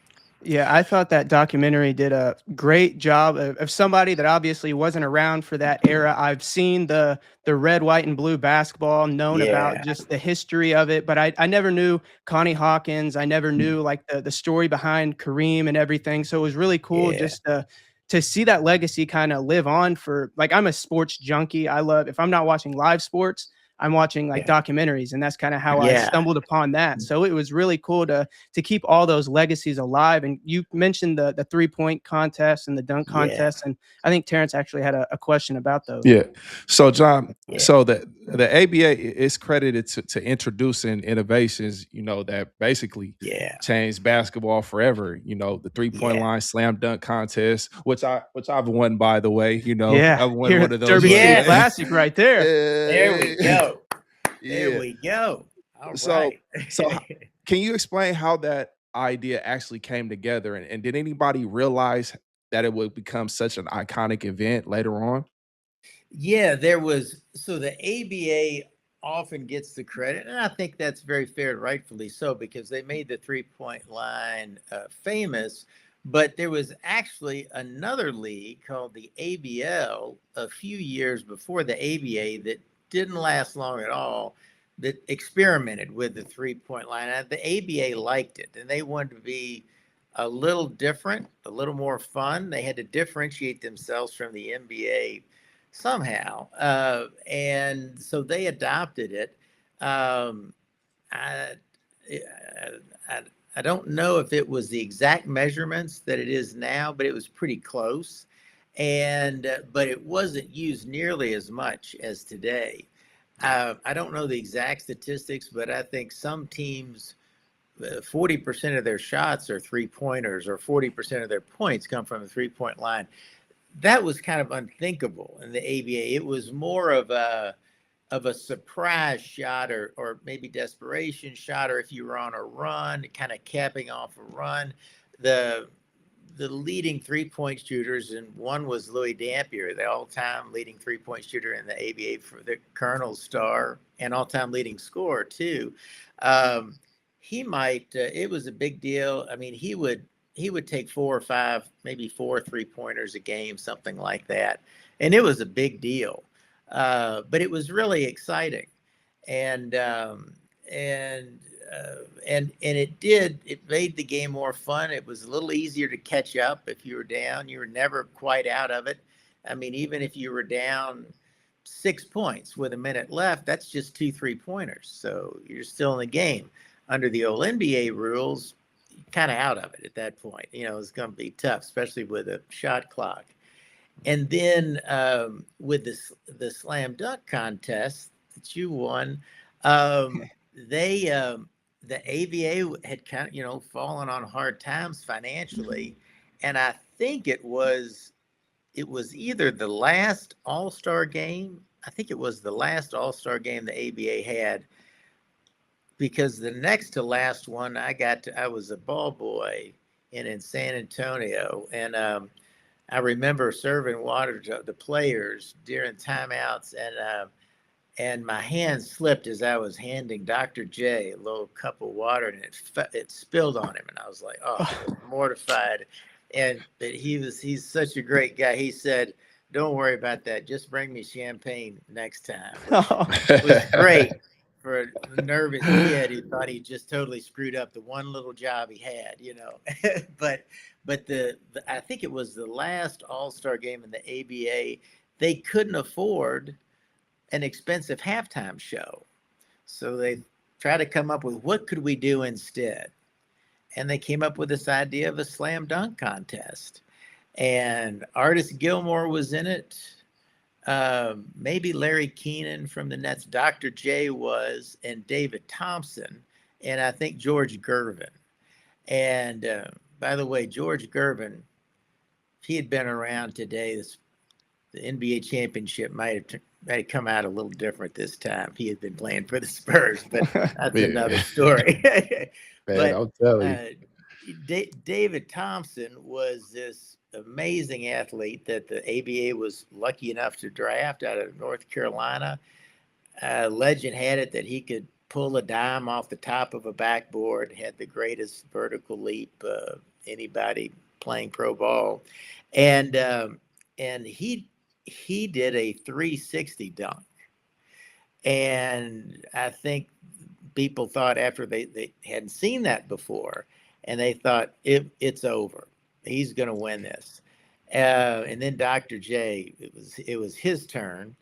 Yeah, I thought that documentary did a great job of somebody that obviously wasn't around for that era. I've seen the red, white, and blue basketball, known about Yeah, just the history of it, but I never knew Connie Hawkins. I never knew like the story behind Kareem and everything. So it was really cool yeah, just to see that legacy kind of live on for like I'm a sports junkie. I love if I'm not watching live sports, I'm watching like yeah, documentaries, and that's kind of how I yeah, stumbled upon that. So it was really cool to keep all those legacies alive. And you mentioned the 3-point contest and the dunk yeah, contest, and I think Terrence actually had a question about those. Yeah. So John, yeah, so the ABA is credited to introducing innovations, that basically yeah, changed basketball forever. The 3-point yeah, line slam dunk contest, which I've won, by the way. Yeah, I've won here one of those, Derby by the City way. yes. Classic right there. There we go. There Yeah. we go. All So right. can you explain how that idea actually came together, and did anybody realize that it would become such an iconic event later on? Yeah, so the ABA often gets the credit, and I think that's very fair, rightfully so, because they made the 3-point line famous. But there was actually another league called the ABL a few years before the ABA that didn't last long at all, that experimented with the 3-point line. And the ABA liked it, and they wanted to be a little different, a little more fun. They had to differentiate themselves from the NBA somehow. And so they adopted it. Um, I, I, I don't know if it was the exact measurements that it is now, but it was pretty close. But it wasn't used nearly as much as today. I don't know the exact statistics, but I think some teams 40% of their shots are 3-pointers, or 40% of their points come from the 3-point line. That was kind of unthinkable in the ABA. It was more of a surprise shot, or maybe desperation shot, or if you were on a run, kind of capping off a run. The leading 3-point shooters, and one was Louis Dampier, the all-time leading 3-point shooter in the ABA for the Colonel Star, and all-time leading scorer too. It was a big deal. I mean, he would take 4 or 5, maybe 4 3-pointers a game, something like that. And it was a big deal. But it was really exciting. And, it made the game more fun. It was a little easier to catch up. If you were down, you were never quite out of it. I mean, even if you were down 6 points with a minute left, that's just 2 3-pointers. So you're still in the game. Under the old NBA rules, kind of out of it at that point. It's going to be tough, especially with a shot clock. And then with the slam dunk contest that you won, the ABA had kind of fallen on hard times financially, and I think it was either the last All-Star game. I think it was the last All-Star game the ABA had, because the next to last one I was a ball boy in San Antonio, and I remember serving water to the players during timeouts, and my hand slipped as I was handing Dr. J a little cup of water, and it spilled on him, and I was like, oh, I was mortified. But he's such a great guy. He said, don't worry about that. Just bring me champagne next time, which was great for a nervous kid who thought he just totally screwed up the one little job he had, but I think it was the last All-Star game in the ABA. They couldn't afford an expensive halftime show, so they tried to come up with what could we do instead, and they came up with this idea of a slam dunk contest. And Artis Gilmore was in it. Maybe Larry Keenan from the Nets. Dr. J was, and David Thompson, and I think George Gervin. And by the way, George Gervin, if he had been around today, the NBA championship might have come out a little different this time. He had been playing for the Spurs, but that's another story. Man, I'll tell you. David Thompson was this amazing athlete that the ABA was lucky enough to draft out of North Carolina. Legend had it that he could pull a dime off the top of a backboard, had the greatest vertical leap anybody playing pro ball. And he did a 360 dunk. And I think people thought, after they hadn't seen that before, and they thought it's over. He's going to win this. And then Dr. J, it was his turn,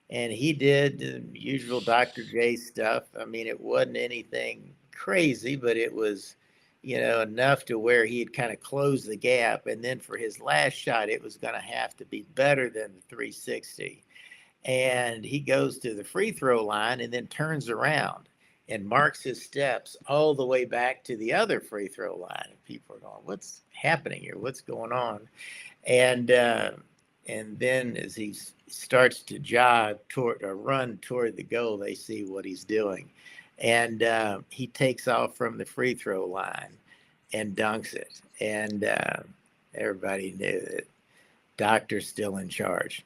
and he did the usual Dr. J stuff. I mean, it wasn't anything crazy, but it was, enough to where he had kind of closed the gap. And then for his last shot, it was going to have to be better than the 360. And he goes to the free throw line and then turns around and marks his steps all the way back to the other free throw line. And people are going, what's happening here? What's going on? And then as he starts to jog run toward the goal, they see what he's doing. And he takes off from the free throw line and dunks it. And everybody knew that Doctor's still in charge.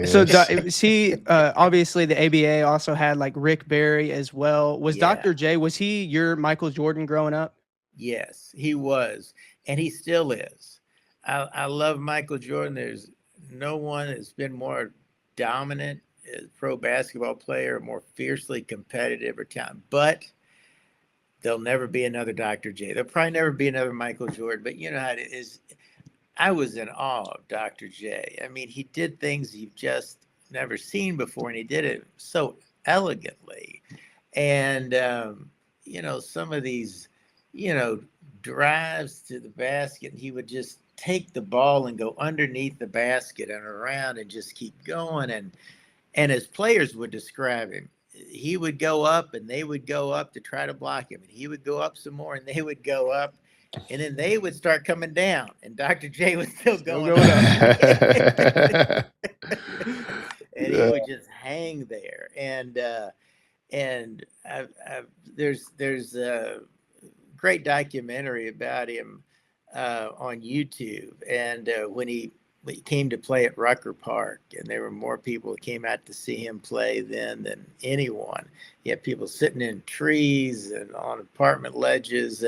So see, obviously the ABA also had like Rick Barry as well. Was Dr. J, was he your Michael Jordan growing up? Yes, he was. And he still is. I love Michael Jordan. There's no one that's been more dominant as pro basketball player, more fiercely competitive or talented. But there'll never be another Dr. J. There'll probably never be another Michael Jordan. But you know how it is. I was in awe of Dr. J. I mean, he did things you've just never seen before, and he did it so elegantly. And, some of these, drives to the basket, and he would just take the ball and go underneath the basket and around and just keep going. And as players would describe him, he would go up and they would go up to try to block him. And he would go up some more and they would go up. And then they would start coming down, and Dr. J was still going up. And he would just hang there. And there's a great documentary about him on YouTube. And when he came to play at Rucker Park, and there were more people that came out to see him play then than anyone. You had people sitting in trees and on apartment ledges,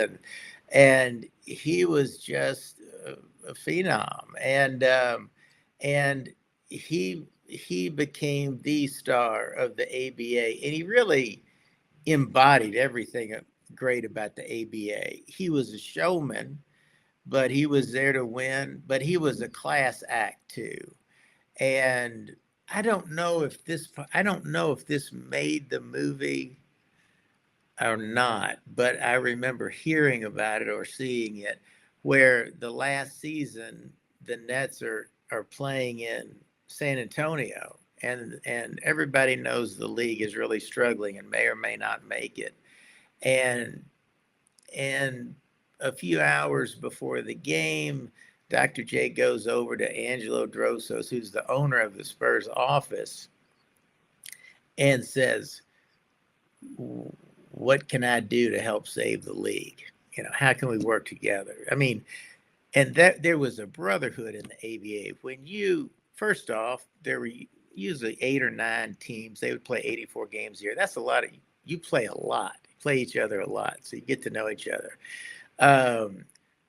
and he was just a phenom. And he became the star of the ABA, and he really embodied everything great about the ABA. He was a showman, but he was there to win, but he was a class act too. And I don't know if this made the movie or not, but I remember hearing about it or seeing it, where the last season the Nets are playing in San Antonio, and everybody knows the league is really struggling and may or may not make it. And a few hours before the game, Dr. J goes over to Angelo Drosos, who's the owner of the Spurs office, and says, what can I do to help save the league? How can we work together? I mean, and that there was a brotherhood in the ABA. First off, there were usually 8 or 9 teams. They would play 84 games a year. That's a lot. You play a lot. You play each other a lot, so you get to know each other.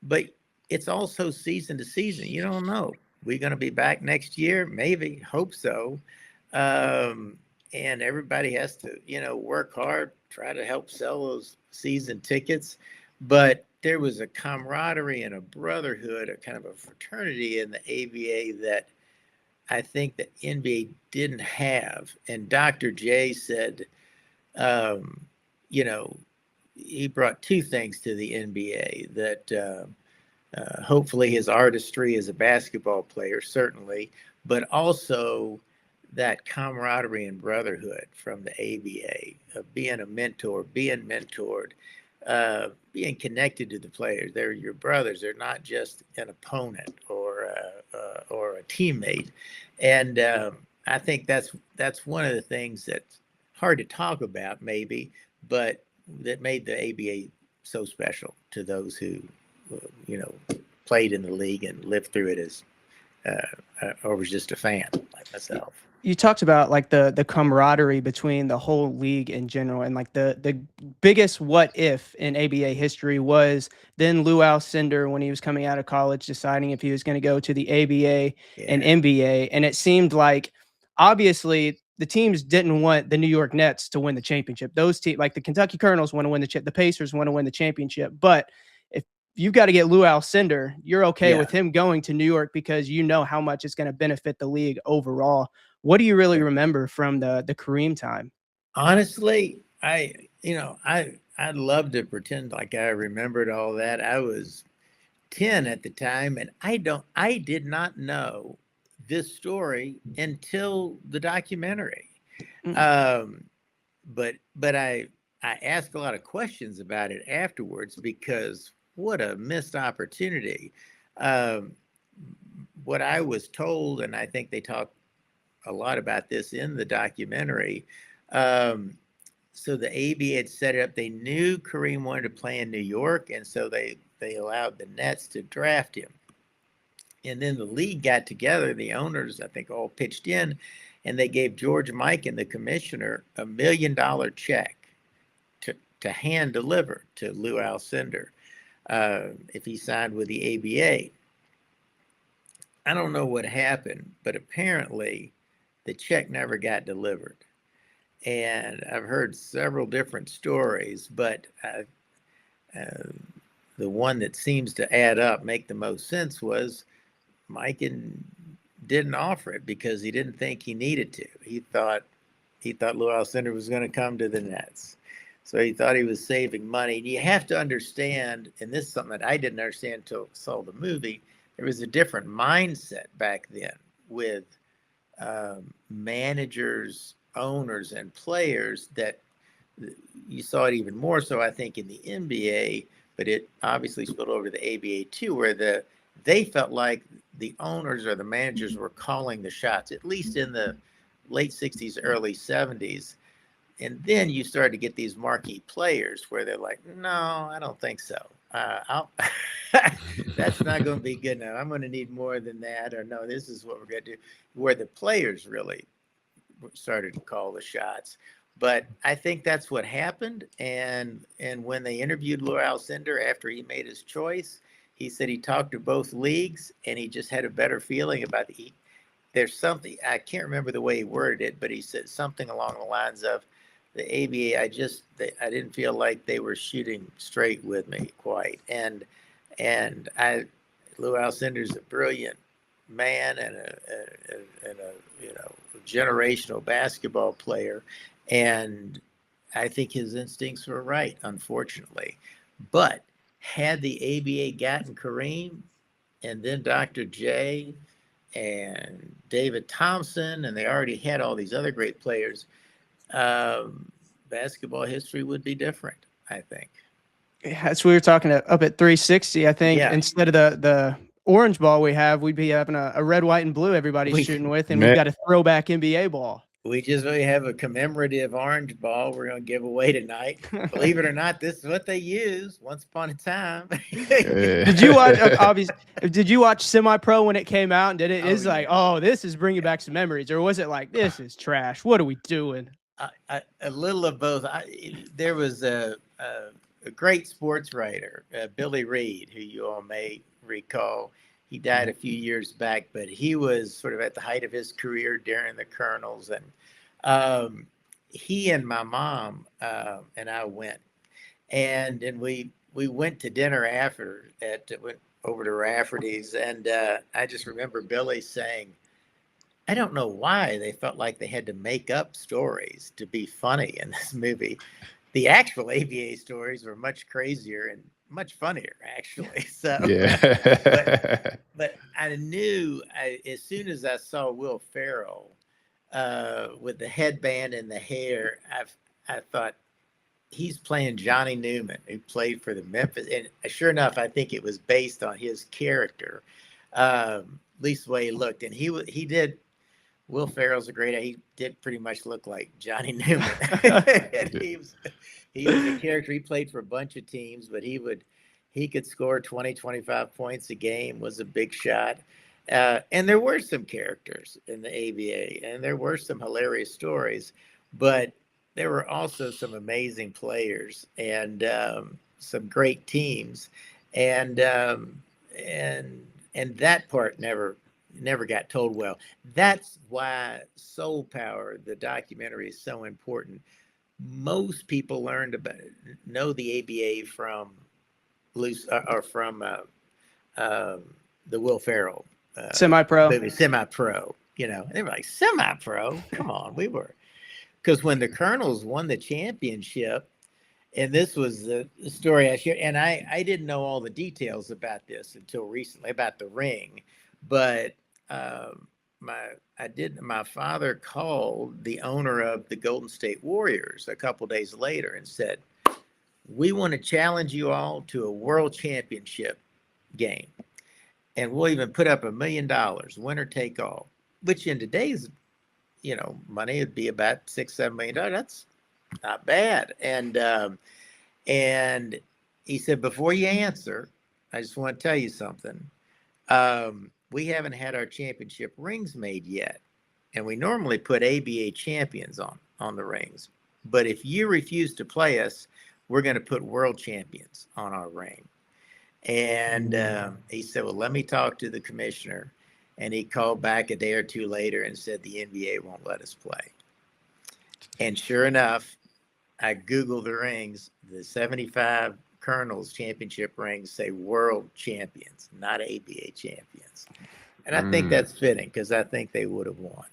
But it's also season to season. You don't know. we going to be back next year? Maybe, hope so. Um, and everybody has to, work hard, try to help sell those season tickets. But there was a camaraderie and a brotherhood, a kind of a fraternity in the ABA that I think the NBA didn't have. And Dr. J said, um, you know, he brought two things to the NBA that hopefully his artistry as a basketball player, certainly, but also that camaraderie and brotherhood from the ABA, of being a mentor, being mentored, being connected to the players. They're your brothers. They're not just an opponent or a teammate. And I think that's one of the things that's hard to talk about, maybe, but that made the ABA so special to those who, played in the league and lived through it as or was just a fan like myself. You talked about like the camaraderie between the whole league in general, and like the biggest what if in ABA history was then Lou Alcindor when he was coming out of college deciding if he was going to go to the ABA and NBA, and it seemed like obviously the teams didn't want the New York Nets to win the championship. Those teams, like the Kentucky Colonels, want to win the Pacers want to win the championship, but if you've got to get Lou Alcindor, you're okay with him going to New York because you know how much it's going to benefit the league overall. What do you really remember from the Kareem time? Honestly, I'd love to pretend like I remembered all that. I was 10 at the time, and I did not know this story until the documentary. But I asked a lot of questions about it afterwards because what a missed opportunity. What I was told, and I think they talked a lot about this in the documentary. So the ABA had set it up. They knew Kareem wanted to play in New York, and so they allowed the Nets to draft him. And then the league got together, the owners, I think, all pitched in, and they gave George Mikan, the commissioner, $1 million check to hand deliver to Lou Alcindor if he signed with the ABA. I don't know what happened, but apparently the check never got delivered. And I've heard several different stories, but the one that seems to add up, make the most sense, was Mikan didn't offer it because he didn't think he needed to. He thought Lou Alcindor was going to come to the Nets. So he thought he was saving money. And you have to understand, and this is something that I didn't understand until I saw the movie, there was a different mindset back then with managers, owners, and players that you saw it even more so, I think, in the NBA, but it obviously spilled over to the ABA too, where they felt like the owners or the managers were calling the shots, at least in the late 60s, early 70s. And then you started to get these marquee players where they're like, no, I don't think so. That's not going to be good enough. I'm going to need more than that. Or no, this is what we're going to do. Where the players really started to call the shots. But I think that's what happened. And when they interviewed Lou Alcindor after he made his choice, he said he talked to both leagues and he just had a better feeling about there's something, I can't remember the way he worded it, but he said something along the lines of, the ABA, I didn't feel like they were shooting straight with me quite. And Lou Alcindor's a brilliant man and a generational basketball player. And I think his instincts were right, unfortunately. But had the ABA gotten Kareem and then Dr. J and David Thompson, and they already had all these other great players, basketball history would be different, I think. Yeah, so we were talking up at 360. I think instead of the orange ball we have, we'd be having a red, white, and blue everybody's shooting with, and we've got a throwback NBA ball. We just really have a commemorative orange ball we're going to give away tonight. Believe it or not, this is what they used once upon a time. Did you watch? Did you watch Semi-Pro when it came out? And did it like, oh, this is bringing back some memories, or was it like, this is trash? What are we doing? A little of both. There was a great sports writer, Billy Reed, who you all may recall. He died a few years back, but he was sort of at the height of his career during the Colonels. And he and my mom and I went. And then we went to dinner after, went over to Rafferty's. And I just remember Billy saying, I don't know why they felt like they had to make up stories to be funny in this movie. The actual ABA stories were much crazier and much funnier, actually. So, Yeah. but I knew as soon as I saw Will Ferrell with the headband and the hair, I thought he's playing Johnny Newman, who played for the Memphis. And sure enough, I think it was based on his character, at least the way he looked. And he did. Will Ferrell's a great. He did pretty much look like Johnny Newman. And he was a character. He played for a bunch of teams, but he could score 20, 25 points a game, was a big shot. And there were some characters in the ABA, and there were some hilarious stories, but there were also some amazing players and some great teams. And that part never got told well. That's why Soul Power, the documentary, is so important. Most people know the ABA from the Will Ferrell Semi-pro. Semi-pro. They were like, semi-pro? Come on, because when the Colonels won the championship, and this was the story I shared, and I didn't know all the details about this until recently, about the ring, but my father called the owner of the Golden State Warriors a couple days later and said, we want to challenge you all to a world championship game. And we'll even put up $1 million, winner take all, which in today's, money would be about $6-7 million. That's not bad. And he said, before you answer, I just want to tell you something. We haven't had our championship rings made yet. And we normally put ABA champions on the rings. But if you refuse to play us, we're going to put world champions on our ring. And he said, well, let me talk to the commissioner. And he called back a day or two later and said the NBA won't let us play. And sure enough, I Googled the rings. The 75 Colonels championship rings say world champions, not ABA champions. And I think that's fitting because I think they would have won.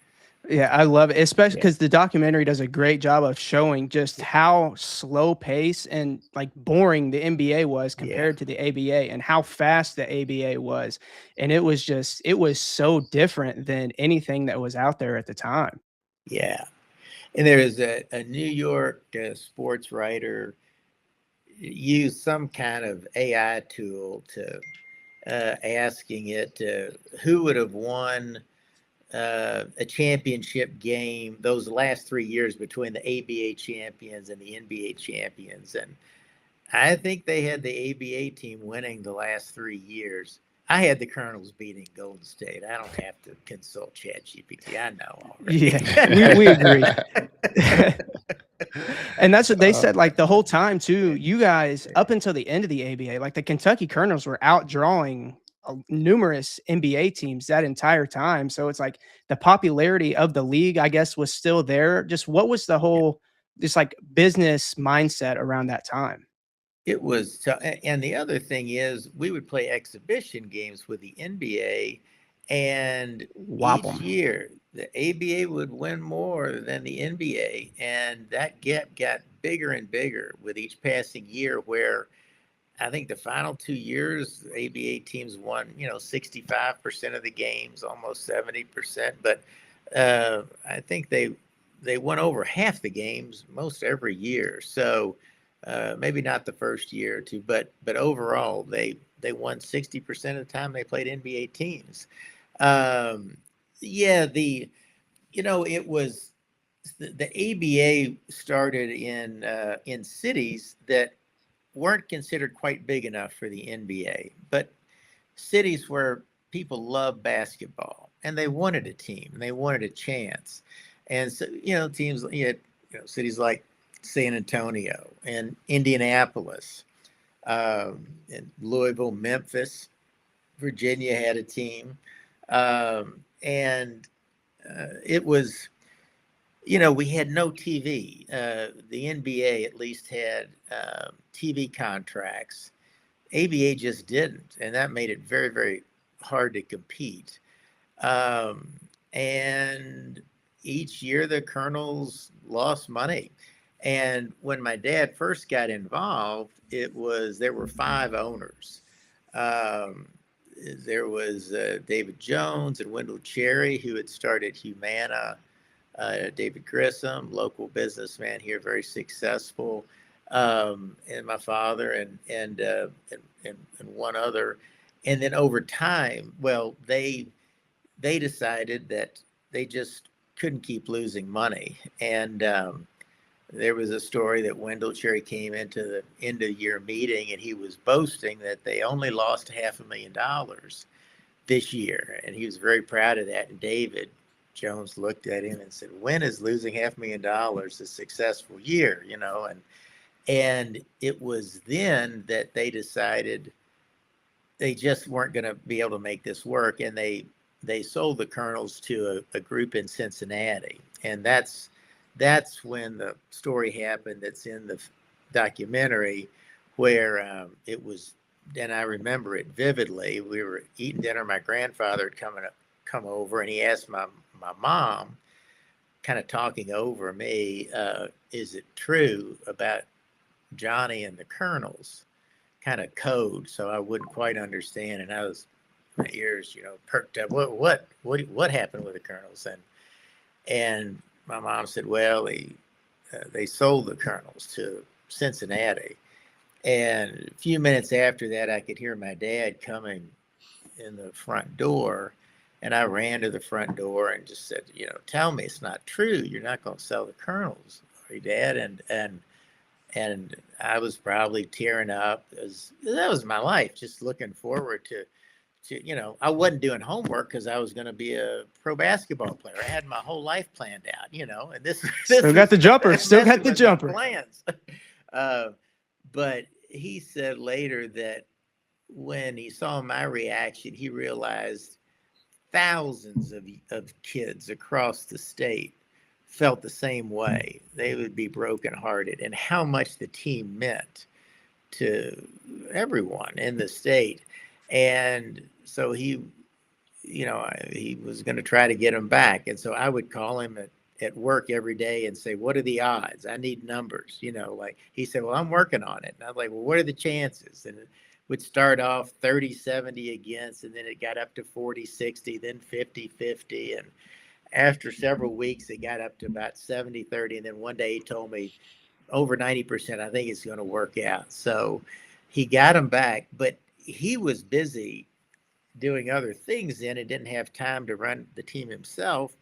Yeah, I love it, especially because the documentary does a great job of showing just how slow pace and like boring the NBA was compared to the ABA, and how fast the ABA was. And it was so different than anything that was out there at the time. Yeah. And there is a New York sports writer used some kind of AI tool to asking it who would have won a championship game those last 3 years between the ABA champions and the NBA champions. And I think they had the ABA team winning the last 3 years. I had the Colonels beating Golden State. I don't have to consult ChatGPT. I know already. Yeah, we agree. And that's what they said, like the whole time too. You guys, up until the end of the ABA, like the Kentucky Colonels were outdrawing numerous NBA teams that entire time. So it's like the popularity of the league, I guess, was still there. Just what was the whole, just like business mindset around that time? It was, and the other thing is, we would play exhibition games with the NBA, and each year the ABA would win more than the NBA, and that gap got bigger and bigger with each passing year. Where I think the final 2 years, ABA teams won, 65% of the games, almost 70%. But I think they won over half the games most every year. So maybe not the first year or two, but overall they won 60% of the time they played NBA teams. It was the ABA started in cities that weren't considered quite big enough for the NBA, but cities where people love basketball and they wanted a team and they wanted a chance. And so, teams, cities like San Antonio and Indianapolis, and Louisville, Memphis, Virginia had a team. And it was, we had no TV. The NBA at least had TV contracts. ABA just didn't, and that made it very, very hard to compete. Um, and each year the Colonels lost money. And when my dad first got involved, there were 5 owners. Um, there was David Jones and Wendell Cherry, who had started Humana. David Grissom, local businessman here, very successful, and my father and one other. And then over time, well, they decided that they just couldn't keep losing money. And there was a story that Wendell Cherry came into the end of year meeting and he was boasting that they only lost $500,000 this year. And he was very proud of that. And David Jones looked at him and said, when is losing $500,000 a successful year? And it was then that they decided they just weren't going to be able to make this work. And they sold the Colonels to a group in Cincinnati. And that's when the story happened that's in the documentary, where it was, and I remember it vividly. We were eating dinner. My grandfather had come over, and he asked my mom, kind of talking over me, is it true about Johnny and the Colonels? Kind of code, so I wouldn't quite understand. And my ears, perked up. What happened with the Colonels? And my mom said, well, they sold the Colonels to Cincinnati. And a few minutes after that, I could hear my dad coming in the front door. And I ran to the front door and just said, tell me it's not true. You're not going to sell the Colonels, are you, Dad? And I was probably tearing up. That was my life, just looking forward to I wasn't doing homework because I was going to be a pro basketball player. I had my whole life planned out, and this still got the jumper. Still got the jumper. Plans. But he said later that when he saw my reaction, he realized thousands of kids across the state felt the same way. They would be brokenhearted, and how much the team meant to everyone in the state. And so he was going to try to get them back. And so I would call him at work every day and say, what are the odds? I need numbers, like he said, well, I'm working on it. And I was like, well, what are the chances? And it would start off 30-70 against, and then it got up to 40-60, then 50-50. And after several weeks, it got up to about 70-30. And then one day he told me, over 90%, I think it's going to work out. So he got them back, but he was busy doing other things then and didn't have time to run the team himself.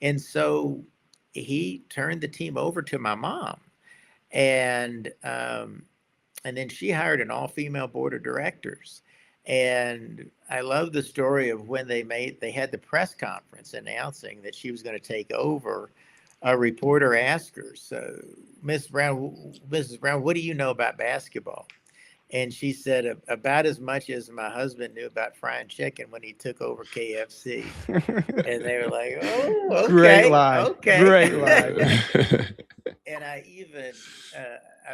And so he turned the team over to my mom. And then she hired an all-female board of directors. And I love the story of when they had the press conference announcing that she was going to take over. A reporter asked her, so Mrs. Brown, what do you know about basketball? And she said, about as much as my husband knew about frying chicken when he took over KFC. And they were like, oh, okay. Great lie. Okay. Great lie. And I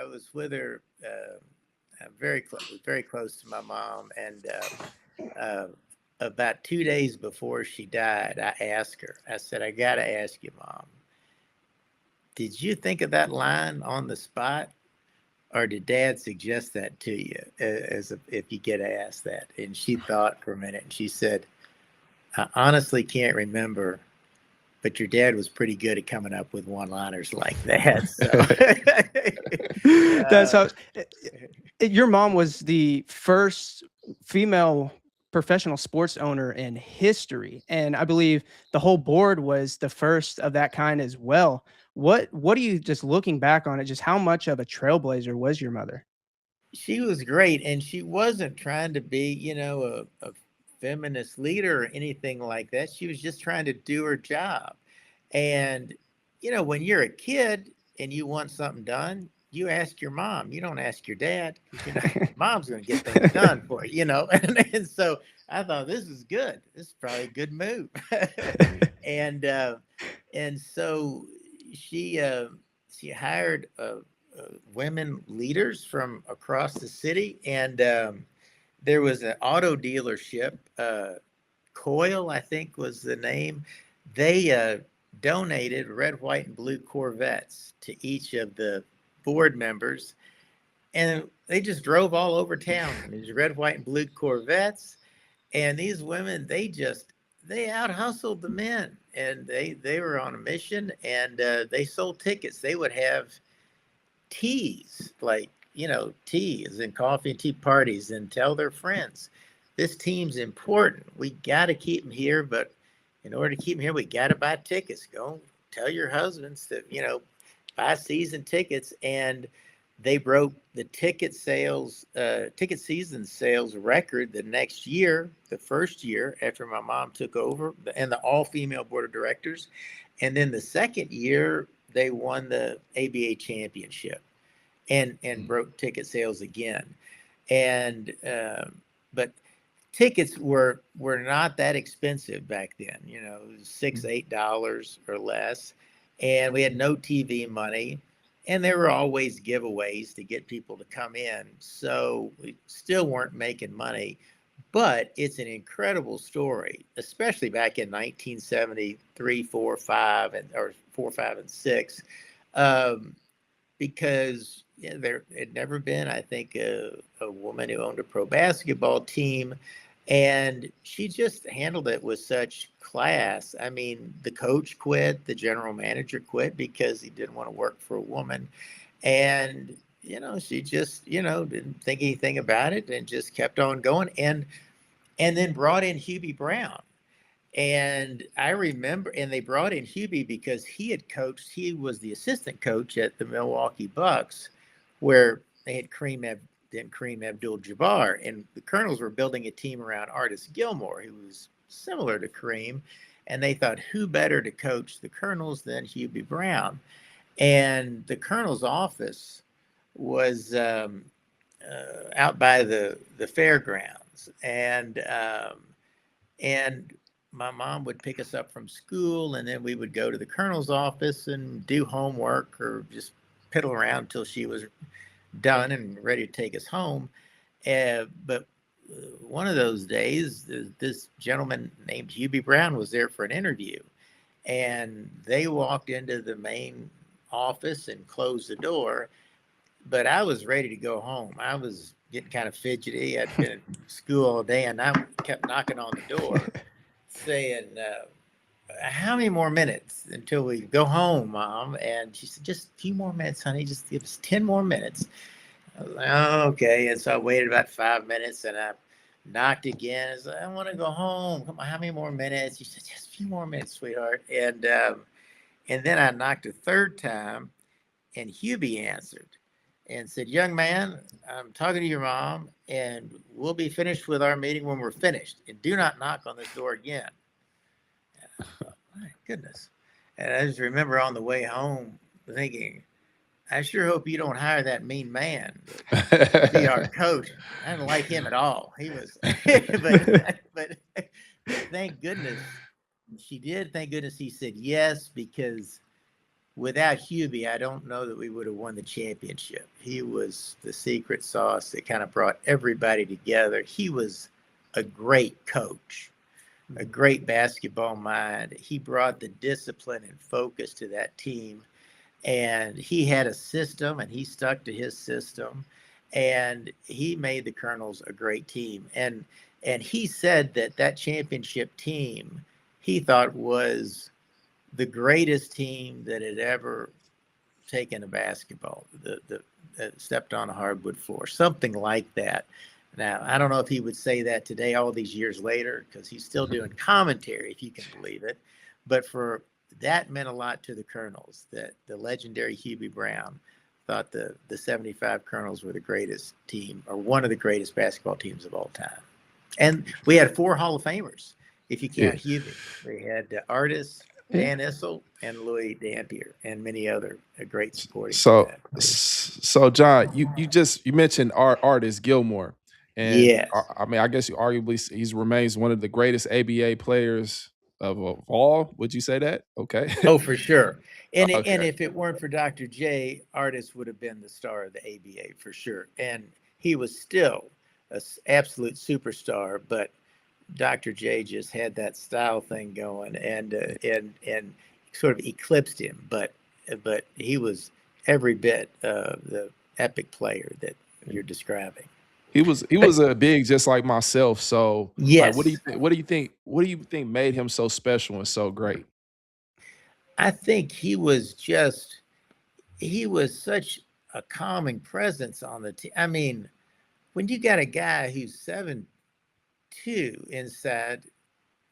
was with her, very close to my mom. And about 2 days before she died, I asked her, I said, I got to ask you, Mom, did you think of that line on the spot? Or did Dad suggest that to you if you get asked that? And she thought for a minute and she said, I honestly can't remember, but your dad was pretty good at coming up with one-liners like that. So. That's how your mom was the first female professional sports owner in history. And I believe the whole board was the first of that kind as well. What do you, just looking back on it, just how much of a trailblazer was your mother? She was great. And she wasn't trying to be, a feminist leader or anything like that. She was just trying to do her job. And, when you're a kid and you want something done, you ask your mom. You don't ask your dad. Mom's going to get things done for you, And so I thought, this is good. This is probably a good move. and so she hired women leaders from across the city, and there was an auto dealership. Coyle, I think, was the name. They donated red, white, and blue Corvettes to each of the board members, and they just drove all over town in these red, white, and blue Corvettes. And these women, they out hustled the men, and they were on a mission, and they sold tickets. They would have teas, like, teas and coffee and tea parties, and tell their friends, this team's important. We got to keep them here, but in order to keep them here, we got to buy tickets. Go tell your husbands that, buy season tickets. And they broke the ticket season sales record the next year, the first year after my mom took over, and the all-female board of directors. And then the second year, they won the ABA championship and broke ticket sales again. And but tickets were not that expensive back then. It was $6-8 or less, and we had no TV money. And there were always giveaways to get people to come in. So we still weren't making money, but it's an incredible story, especially back in 1973, 4, 5, or 4, 5, and 6, because there had never been, I think, a woman who owned a pro basketball team, and she just handled it with such class. I mean, the coach quit, the general manager quit because he didn't want to work for a woman. And, she just, didn't think anything about it and just kept on going. And then brought in Hubie Brown. And I remember, and they brought in Hubie because he was the assistant coach at the Milwaukee Bucks, where they had Kareem Abdul-Jabbar, and the Colonels were building a team around Artis Gilmore, who was similar to Kareem, and they thought, who better to coach the Colonels than Hubie Brown? And the Colonel's office was out by the fairgrounds, and my mom would pick us up from school, and then we would go to the Colonel's office and do homework or just piddle around until she was done and ready to take us home. But one of those days, this gentleman named Hubie Brown was there for an interview, and they walked into the main office and closed the door. But I was ready to go home. I was getting kind of fidgety. I'd been in school all day, and I kept knocking on the door saying, how many more minutes until we go home, Mom? And she said, just a few more minutes, honey. Just give us 10 more minutes. I was like, oh, okay. And so I waited about 5 minutes, and I knocked again. I said, I want to go home. Come on, how many more minutes? She said, just a few more minutes, sweetheart. And then I knocked a third time, and Hubie answered and said, young man, I'm talking to your mom, and we'll be finished with our meeting when we're finished. And do not knock on this door again. And I thought, my goodness. And I just remember on the way home thinking, I sure hope you don't hire that mean man to be our coach. I didn't like him at all. He was, but thank goodness she did. Thank goodness he said yes, because without Hubie, I don't know that we would have won the championship. He was the secret sauce that kind of brought everybody together. He was a great coach, a great basketball mind. He brought the discipline and focus to that team. And he had a system, and he stuck to his system. And he made the Colonels a great team. And he said that championship team, he thought, was the greatest team that had ever taken a basketball, stepped on a hardwood floor, something like that. Now, I don't know if he would say that today, all these years later, because he's still doing commentary, if you can believe it. But that meant a lot to the Colonels, that the legendary Hubie Brown thought the 75 Colonels were the greatest team, or one of the greatest basketball teams of all time. And we had 4 Hall of Famers, if you count Hubie. We had Artis, Dan Issel and Louis Dampier, and many other great supporting So, cast. so John, you mentioned artist Gilmore, and Yes. I mean, I guess you arguably he's remains one of the greatest ABA players of all. Would you say that? Okay. Oh, for sure. And Okay. if it weren't for Dr. J, Artis would have been the star of the ABA for sure. And he was still an absolute superstar, but Dr. J just had that style thing going, and sort of eclipsed him. But he was every bit the epic player that you're describing. He was a big just like myself. So, like, what do you Yes, think? What do you think? What do you think made him so special and so great? I think he was such a calming presence on the team. I mean, when you got a guy who's 7'2" inside,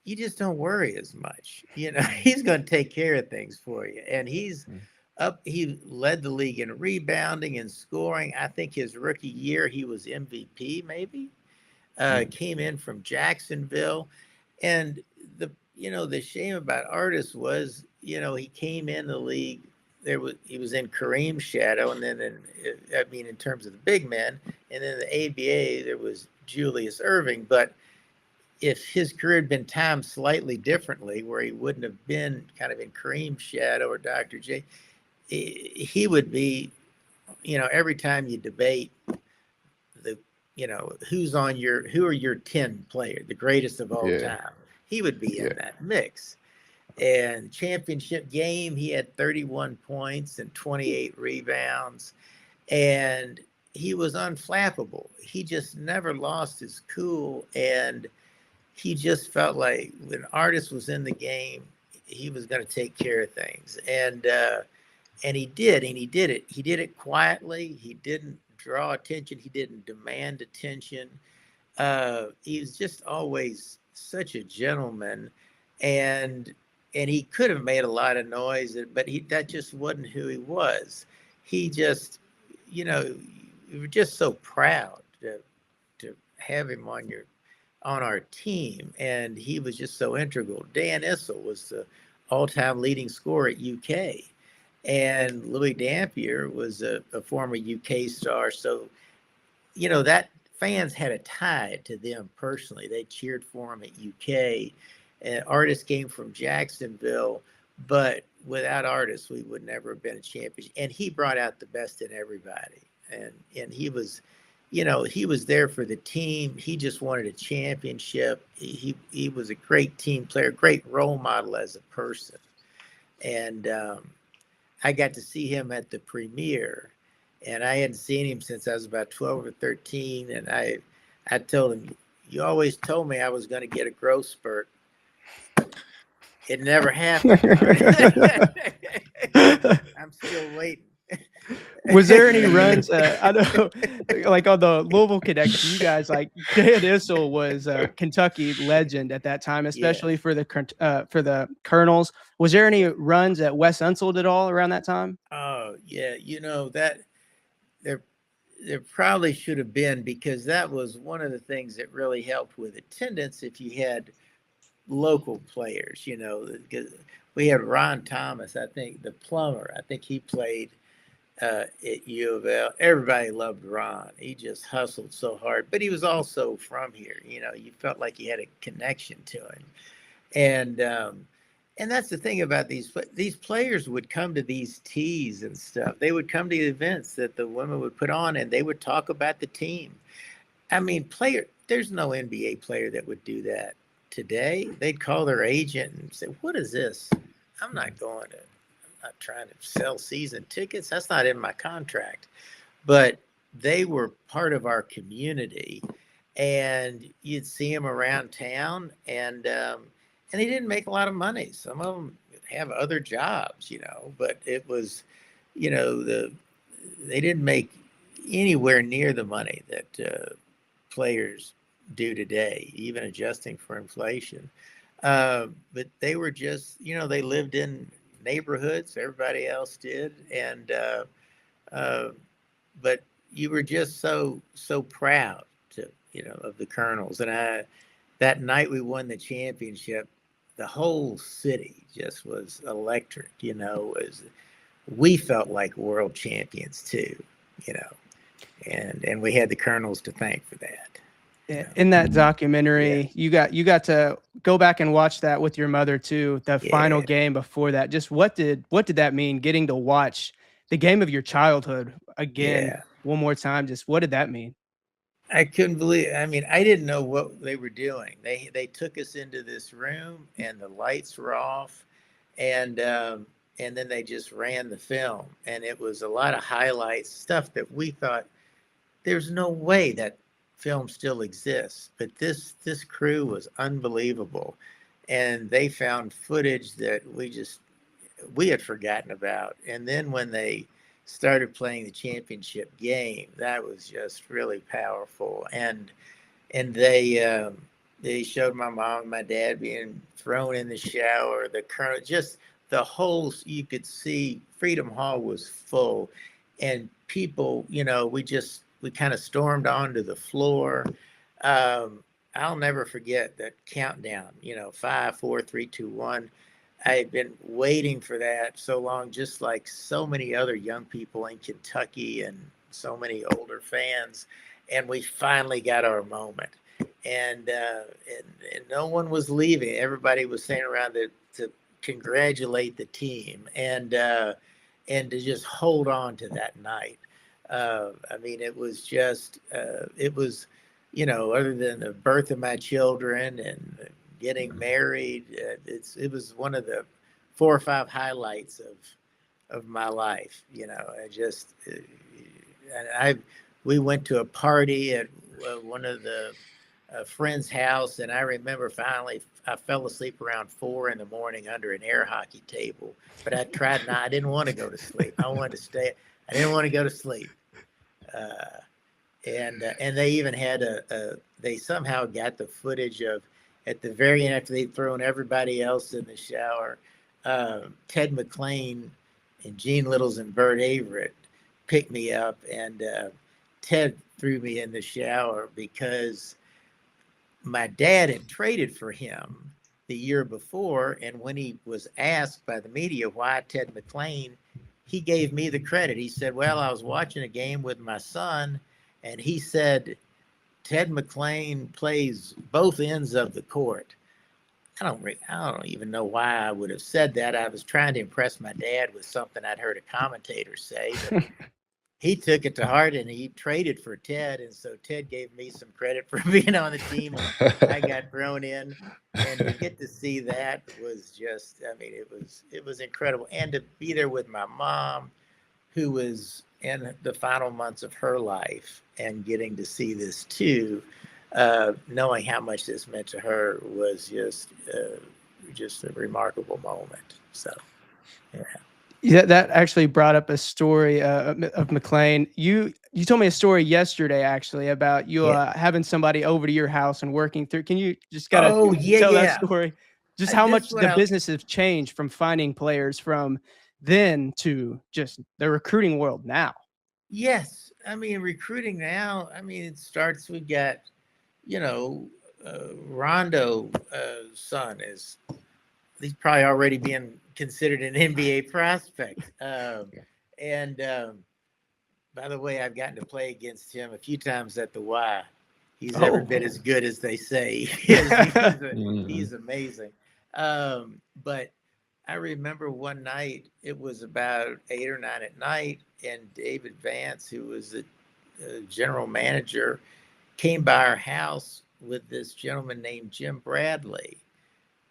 you just don't worry as much. You know, he's going to take care of things for you. And he's Mm. up, he led the league in rebounding and scoring. I think his rookie year, he was MVP, maybe. Mm. Came in from Jacksonville. And the shame about Artis was, he came in the league. He was in Kareem's shadow, and then in terms of the big men, and then the ABA there was Julius Irving. But if his career had been timed slightly differently, where he wouldn't have been kind of in Kareem's shadow or Dr. J, he would be, every time you debate the, who are your 10 players, the greatest of all Yeah, time, he would be in yeah. that mix. And championship game, he had 31 points and 28 rebounds, and he was unflappable. He just never lost his cool, and he just felt like when Artis was in the game, he was going to take care of things, and he did, and he did it. He did it quietly. He didn't draw attention. He didn't demand attention. He was just always such a gentleman, and he could have made a lot of noise, but that just wasn't who he was. He just, we were just so proud to have him on our team, and he was just so integral. Dan Issel was the all-time leading scorer at UK, and Louis Dampier was a former UK star. So, that fans had a tie to them personally. They cheered for him at UK. And Artis came from Jacksonville, but without Artis, we would never have been a champion. And he brought out the best in everybody. And he was, he was there for the team. He just wanted a championship. He was a great team player, great role model as a person. And I got to see him at the premiere, and I hadn't seen him since I was about 12 or 13. And I told him, you always told me I was going to get a growth spurt. It never happened. I'm still waiting. Was there any runs? I know, like on the Louisville connection, you guys, like Dan Issel was a Kentucky legend at that time, especially Yes. for the Colonels. Was there any runs at Wes Unseld at all around that time? Oh yeah, that there probably should have been, because that was one of the things that really helped with attendance if you had local players. Because we had Ron Thomas, I think, the plumber. I think he played at U of L. Everybody loved Ron. He just hustled so hard, but he was also from here. You felt like you had a connection to him, and that's the thing about these players would come to these teas and stuff. They would come to the events that the women would put on, and they would talk about the team. I mean, there's no NBA player that would do that today. They'd call their agent and say, "What is this? I'm not trying to sell season tickets. That's not in my contract." But they were part of our community, and you'd see them around town, and they didn't make a lot of money. Some of them have other jobs, but it was, they didn't make anywhere near the money that players do today, even adjusting for inflation. But they were just, they lived in neighborhoods, everybody else did, and but you were just so proud of the Colonels. And that night we won the championship, the whole city just was electric, as we felt like world champions too, you know, and we had the Colonels to thank for that. In that Yeah. documentary, you got to go back and watch that with your mother too. The final Yeah. game before that, just what did that mean? Getting to watch the game of your childhood again Yeah. one more time. Just what did that mean? I couldn't believe. I mean, I didn't know what they were doing. They took us into this room, and the lights were off, and then they just ran the film, and it was a lot of highlights, stuff that we thought there's no way that film still exists. But this crew was unbelievable, and they found footage that we had forgotten about. And then when they started playing the championship game, that was just really powerful. And they showed my mom and my dad being thrown in the shower. The current, just the whole, you could see Freedom Hall was full, and people, we kind of stormed onto the floor. I'll never forget that countdown. 5, 4, 3, 2, 1. I had been waiting for that so long, just like so many other young people in Kentucky and so many older fans. And we finally got our moment. And no one was leaving. Everybody was staying around to congratulate the team and to just hold on to that night. I mean, it was just, other than the birth of my children and getting married, it was one of the 4 or 5 highlights of my life. We went to a party at one of the friend's house, and I remember finally I fell asleep around 4 in the morning under an air hockey table. But I tried not. I didn't want to go to sleep. I wanted to stay. I didn't want to go to sleep. And they even had they somehow got the footage of, at the very end, after they'd thrown everybody else in the shower, Ted McClain and Gene Littles and Bert Averett picked me up, and Ted threw me in the shower because my dad had traded for him the year before, and when he was asked by the media why Ted McClain, he gave me the credit. He said, well, I was watching a game with my son, and he said, Ted McClain plays both ends of the court. I don't even know why I would have said that. I was trying to impress my dad with something I'd heard a commentator say, but he took it to heart, and he traded for Ted. And so Ted gave me some credit for being on the team. I got thrown in, and to get to see that was just, I mean, it was incredible. And to be there with my mom, who was in the final months of her life, and getting to see this too, knowing how much this meant to her was just a remarkable moment. So, yeah. Yeah, that actually brought up a story of McClain. You told me a story yesterday, actually, about you having somebody over to your house and working through. Can you just tell that story? Just how much the business has changed from finding players from then to just the recruiting world now. Yes, I mean, recruiting now. I mean, it starts. We've got, Rondo, son he's probably already being considered an NBA prospect. And by the way, I've gotten to play against him a few times at the Y. He's every bit as good as they say. He's amazing. But I remember one night, it was about 8 or 9 at night, and David Vance, who was the general manager, came by our house with this gentleman named Jim Bradley.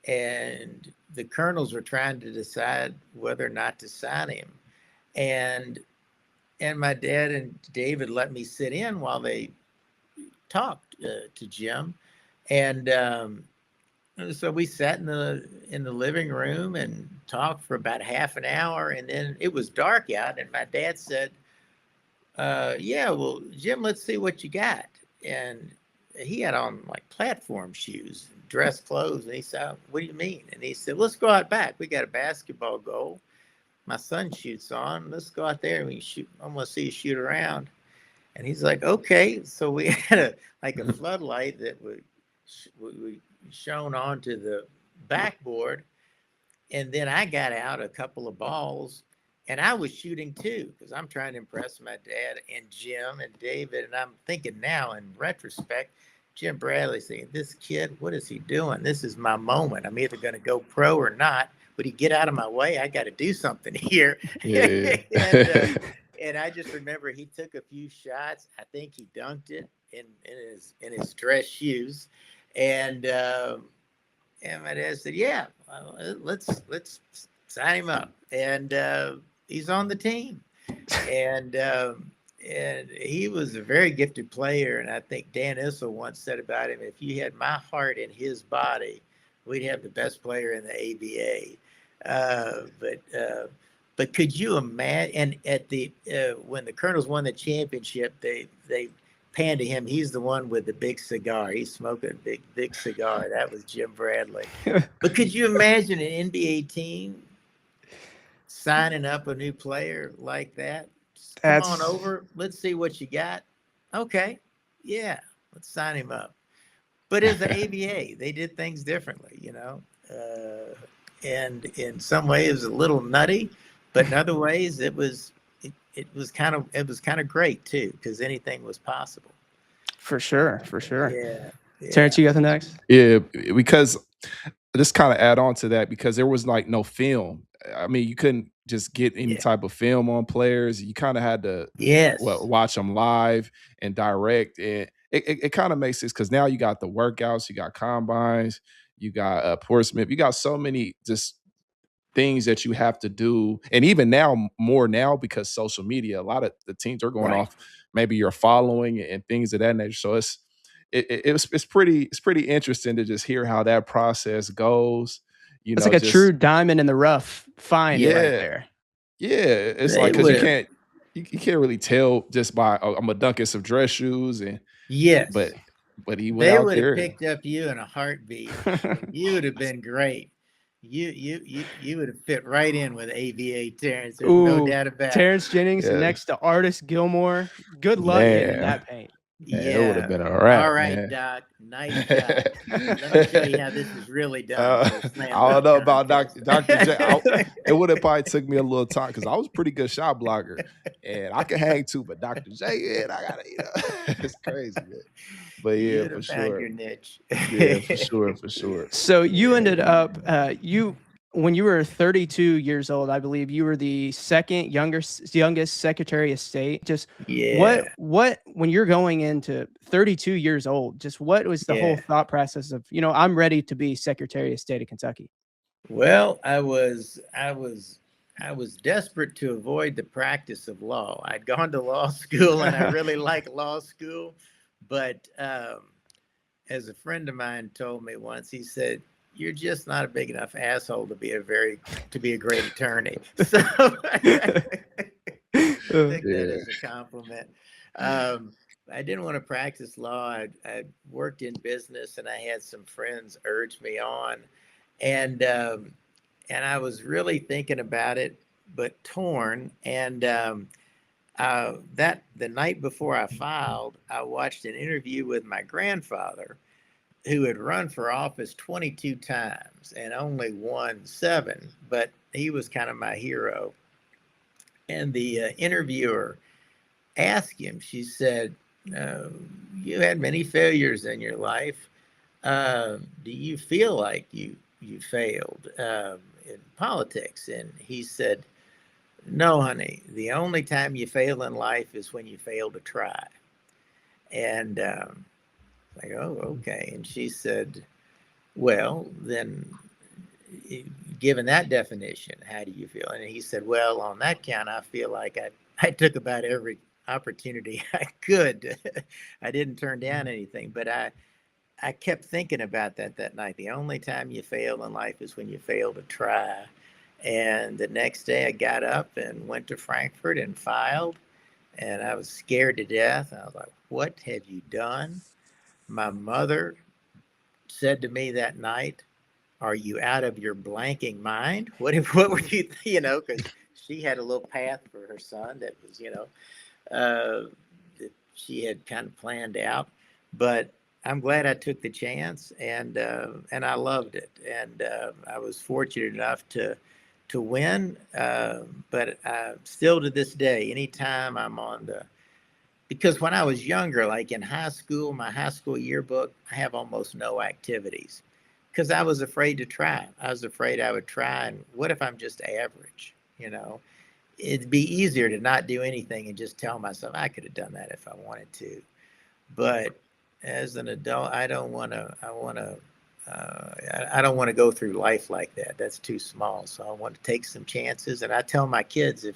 And the Colonels were trying to decide whether or not to sign him. And my dad and David let me sit in while they talked to Jim. And so we sat in the living room and talked for about half an hour. And then it was dark out. And my dad said, yeah, well, Jim, let's see what you got. And he had on like platform shoes, dress clothes. And he said, what do you mean? And he said, let's go out back. We got a basketball goal. My son shoots on. Let's go out there and we shoot. I want to see you shoot around. And he's like, okay. So we had a floodlight that we shone onto the backboard. And then I got out a couple of balls, and I was shooting too, because I'm trying to impress my dad and Jim and David. And I'm thinking now, in retrospect, Jim Bradley's saying, this kid, what is he doing? This is my moment. I'm either going to go pro or not. Would he get out of my way? I got to do something here. Yeah. And I just remember he took a few shots. I think he dunked it in his dress shoes. And my dad said, yeah, let's sign him up. And he's on the team. And he was a very gifted player. And I think Dan Issel once said about him, if you had my heart in his body, we'd have the best player in the ABA. But could you imagine? And at the when the Colonels won the championship, they panned to him. He's the one with the big cigar. He's smoking a big cigar. That was Jim Bradley. But could you imagine an NBA team signing up a new player like that? Just come on over. Let's see what you got. Okay, yeah, let's sign him up. But as the ABA, they did things differently, you know. And in some ways, it was a little nutty, but in other ways, it was kind of great too, because anything was possible. For sure. Yeah. Terrence, you got the next? Yeah, because just kind of add on to that, because there was like no film. I mean, you couldn't just get any type of film on players. You kind of had to watch them live and direct. And it kind of makes sense, because now you got the workouts, you got combines, you got Portsmouth, you got so many just things that you have to do. And even now, more now, because social media, a lot of the teams are going off maybe your following and things of that nature. So it's pretty interesting to just hear how that process goes. It's like a true diamond in the rough find right there. Yeah, it's like, because you can't really tell just by, I'm gonna dunk in some dress shoes, and but he went out there. They would have picked up you in a heartbeat. You would have been great. You would have fit right in with ABA, Terrence. There's no doubt about it. Terrence Jennings next to Artis Gilmore. Good luck in that paint. It would have been all right. All right, man. Doc. Nice job. Let me show you how this is really done. I don't know about Dr. J. It would have probably took me a little time, because I was a pretty good shot blocker, and I can hang too. But Dr. J, I gotta, it's crazy, man. But yeah, for sure. Your niche. Yeah, for sure. So you ended up when you were 32 years old, I believe you were the second youngest Secretary of State. Just what when you're going into 32 years old, just what was the whole thought process of, I'm ready to be Secretary of State of Kentucky? Well, I was desperate to avoid the practice of law. I'd gone to law school, and I really like law school. But as a friend of mine told me once, he said, you're just not a big enough asshole to be a great attorney. So I think that is a compliment. I didn't want to practice law. I worked in business, and I had some friends urge me on, and I was really thinking about it, but torn. And that the night before I filed, I watched an interview with my grandfather, who had run for office 22 times and only won 7, but he was kind of my hero. And the interviewer asked him, she said, you had many failures in your life. Do you feel like you failed in politics? And he said, no, honey, the only time you fail in life is when you fail to try. And like, oh, okay. And she said, well, then, given that definition, how do you feel? And he said, well, on that count, I feel like I took about every opportunity I could. I didn't turn down anything, but I kept thinking about that night. The only time you fail in life is when you fail to try. And the next day I got up and went to Frankfurt and filed, and I was scared to death. I was like, what have you done? My mother said to me that night, are you out of your blanking mind? What were you, because she had a little path for her son that was, that she had kind of planned out. But I'm glad I took the chance, and I loved it, and I was fortunate enough to win. But still to this day, anytime I'm on the, because when I was younger, like in high school, my high school yearbook, I have almost no activities because I was afraid to try. I was afraid I would try, and what if I'm just average? You know, it'd be easier to not do anything and just tell myself I could have done that if I wanted to. But as an adult, I don't want to. I don't want to go through life like that. That's too small. So I want to take some chances. And I tell my kids,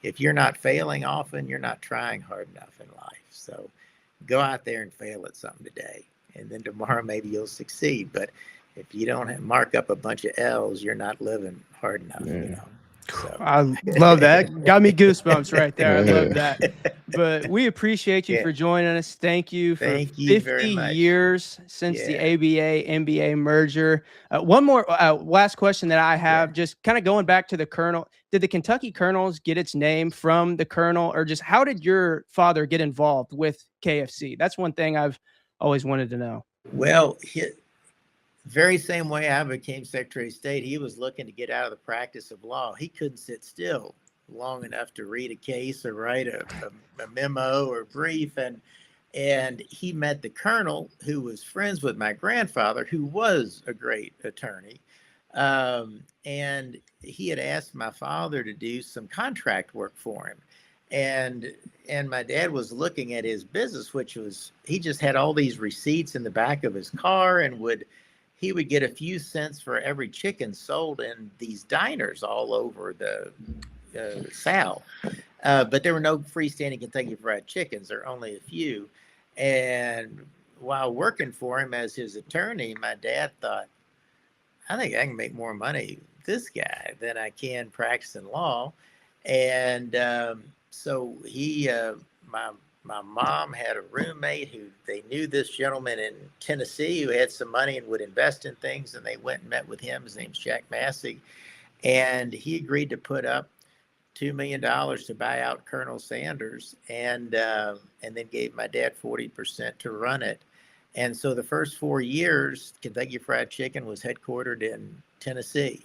if you're not failing often, you're not trying hard enough in life. So go out there and fail at something today, and then tomorrow maybe you'll succeed. But if you don't mark up a bunch of L's, you're not living hard enough. Yeah. You know. So. I love that. Got me goosebumps right there. I love that. But we appreciate you for joining us. Thank you for Thank you 50 very much. years since the ABA NBA merger. One more last question that I have, just kind of going back to the Colonel. Did the Kentucky Colonels get its name from the Colonel, or just how did your father get involved with KFC? That's one thing I've always wanted to know. Well, very same way I became Secretary of State, he was looking to get out of the practice of law. He couldn't sit still long enough to read a case or write a memo or brief. And he met the Colonel, who was friends with my grandfather, who was a great attorney. And he had asked my father to do some contract work for him. And my dad was looking at his business, which was, he just had all these receipts in the back of his car, and he would get a few cents for every chicken sold in these diners all over the South. But there were no freestanding Kentucky Fried Chickens. There were only a few. And while working for him as his attorney, my dad thought, I think I can make more money with this guy than I can practicing law. And so my mom had a roommate who, they knew this gentleman in Tennessee who had some money and would invest in things, and they went and met with him. His name's Jack Massey, and he agreed to put up $2 million to buy out Colonel Sanders, and then gave my dad 40% to run it. And so the first 4 years, Kentucky Fried Chicken was headquartered in Tennessee,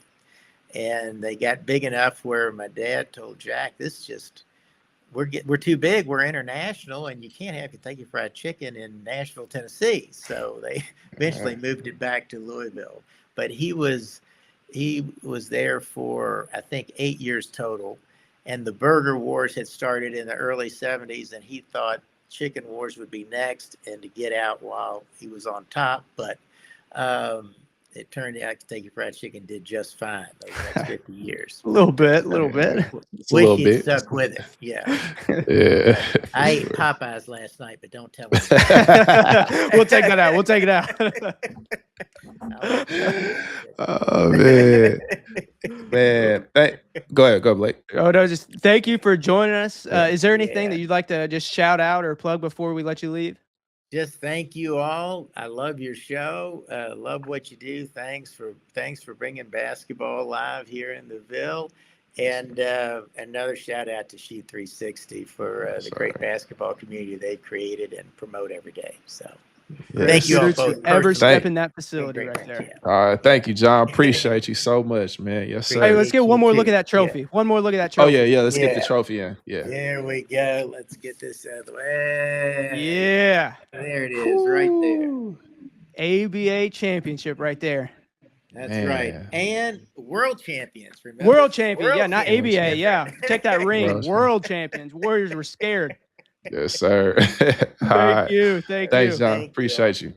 and they got big enough where my dad told Jack, "This just." We're too big. We're international, and you can't have Kentucky Fried Chicken in Nashville, Tennessee. So they eventually moved it back to Louisville. But he was there for, I think, 8 years total. And the burger wars had started in the early 70s, and he thought chicken wars would be next, and to get out while he was on top. But it turned out Kentucky Fried Chicken did just fine those next 50 years. A little bit. Wish he'd stuck with it. Yeah. I ate Popeyes last night, but don't tell me. We'll take that out. Oh man, go ahead, Blake. Oh no, just thank you for joining us. Is there anything that you'd like to just shout out or plug before we let you leave? Just thank you all. I love your show. Love what you do. Thanks for bringing basketball alive here in the Ville. And another shout out to Sheet 360 for the great basketball community they created and promote every day. So thank you all both. Ever step in that facility right there. All right, thank you, John. Appreciate you so much, man. Yes, sir. Hey, let's get one more look at that trophy. Yeah. One more look at that trophy. Oh yeah. Let's get the trophy in. Yeah. There we go. Let's get this out of the way. Yeah. There it is, right there. ABA championship right there. That's right. And world champions. Remember? World champions. Yeah, not ABA. Yeah. Check that ring. World champions. Warriors were scared. Yes, sir. Thank you. Thanks, John. Appreciate you.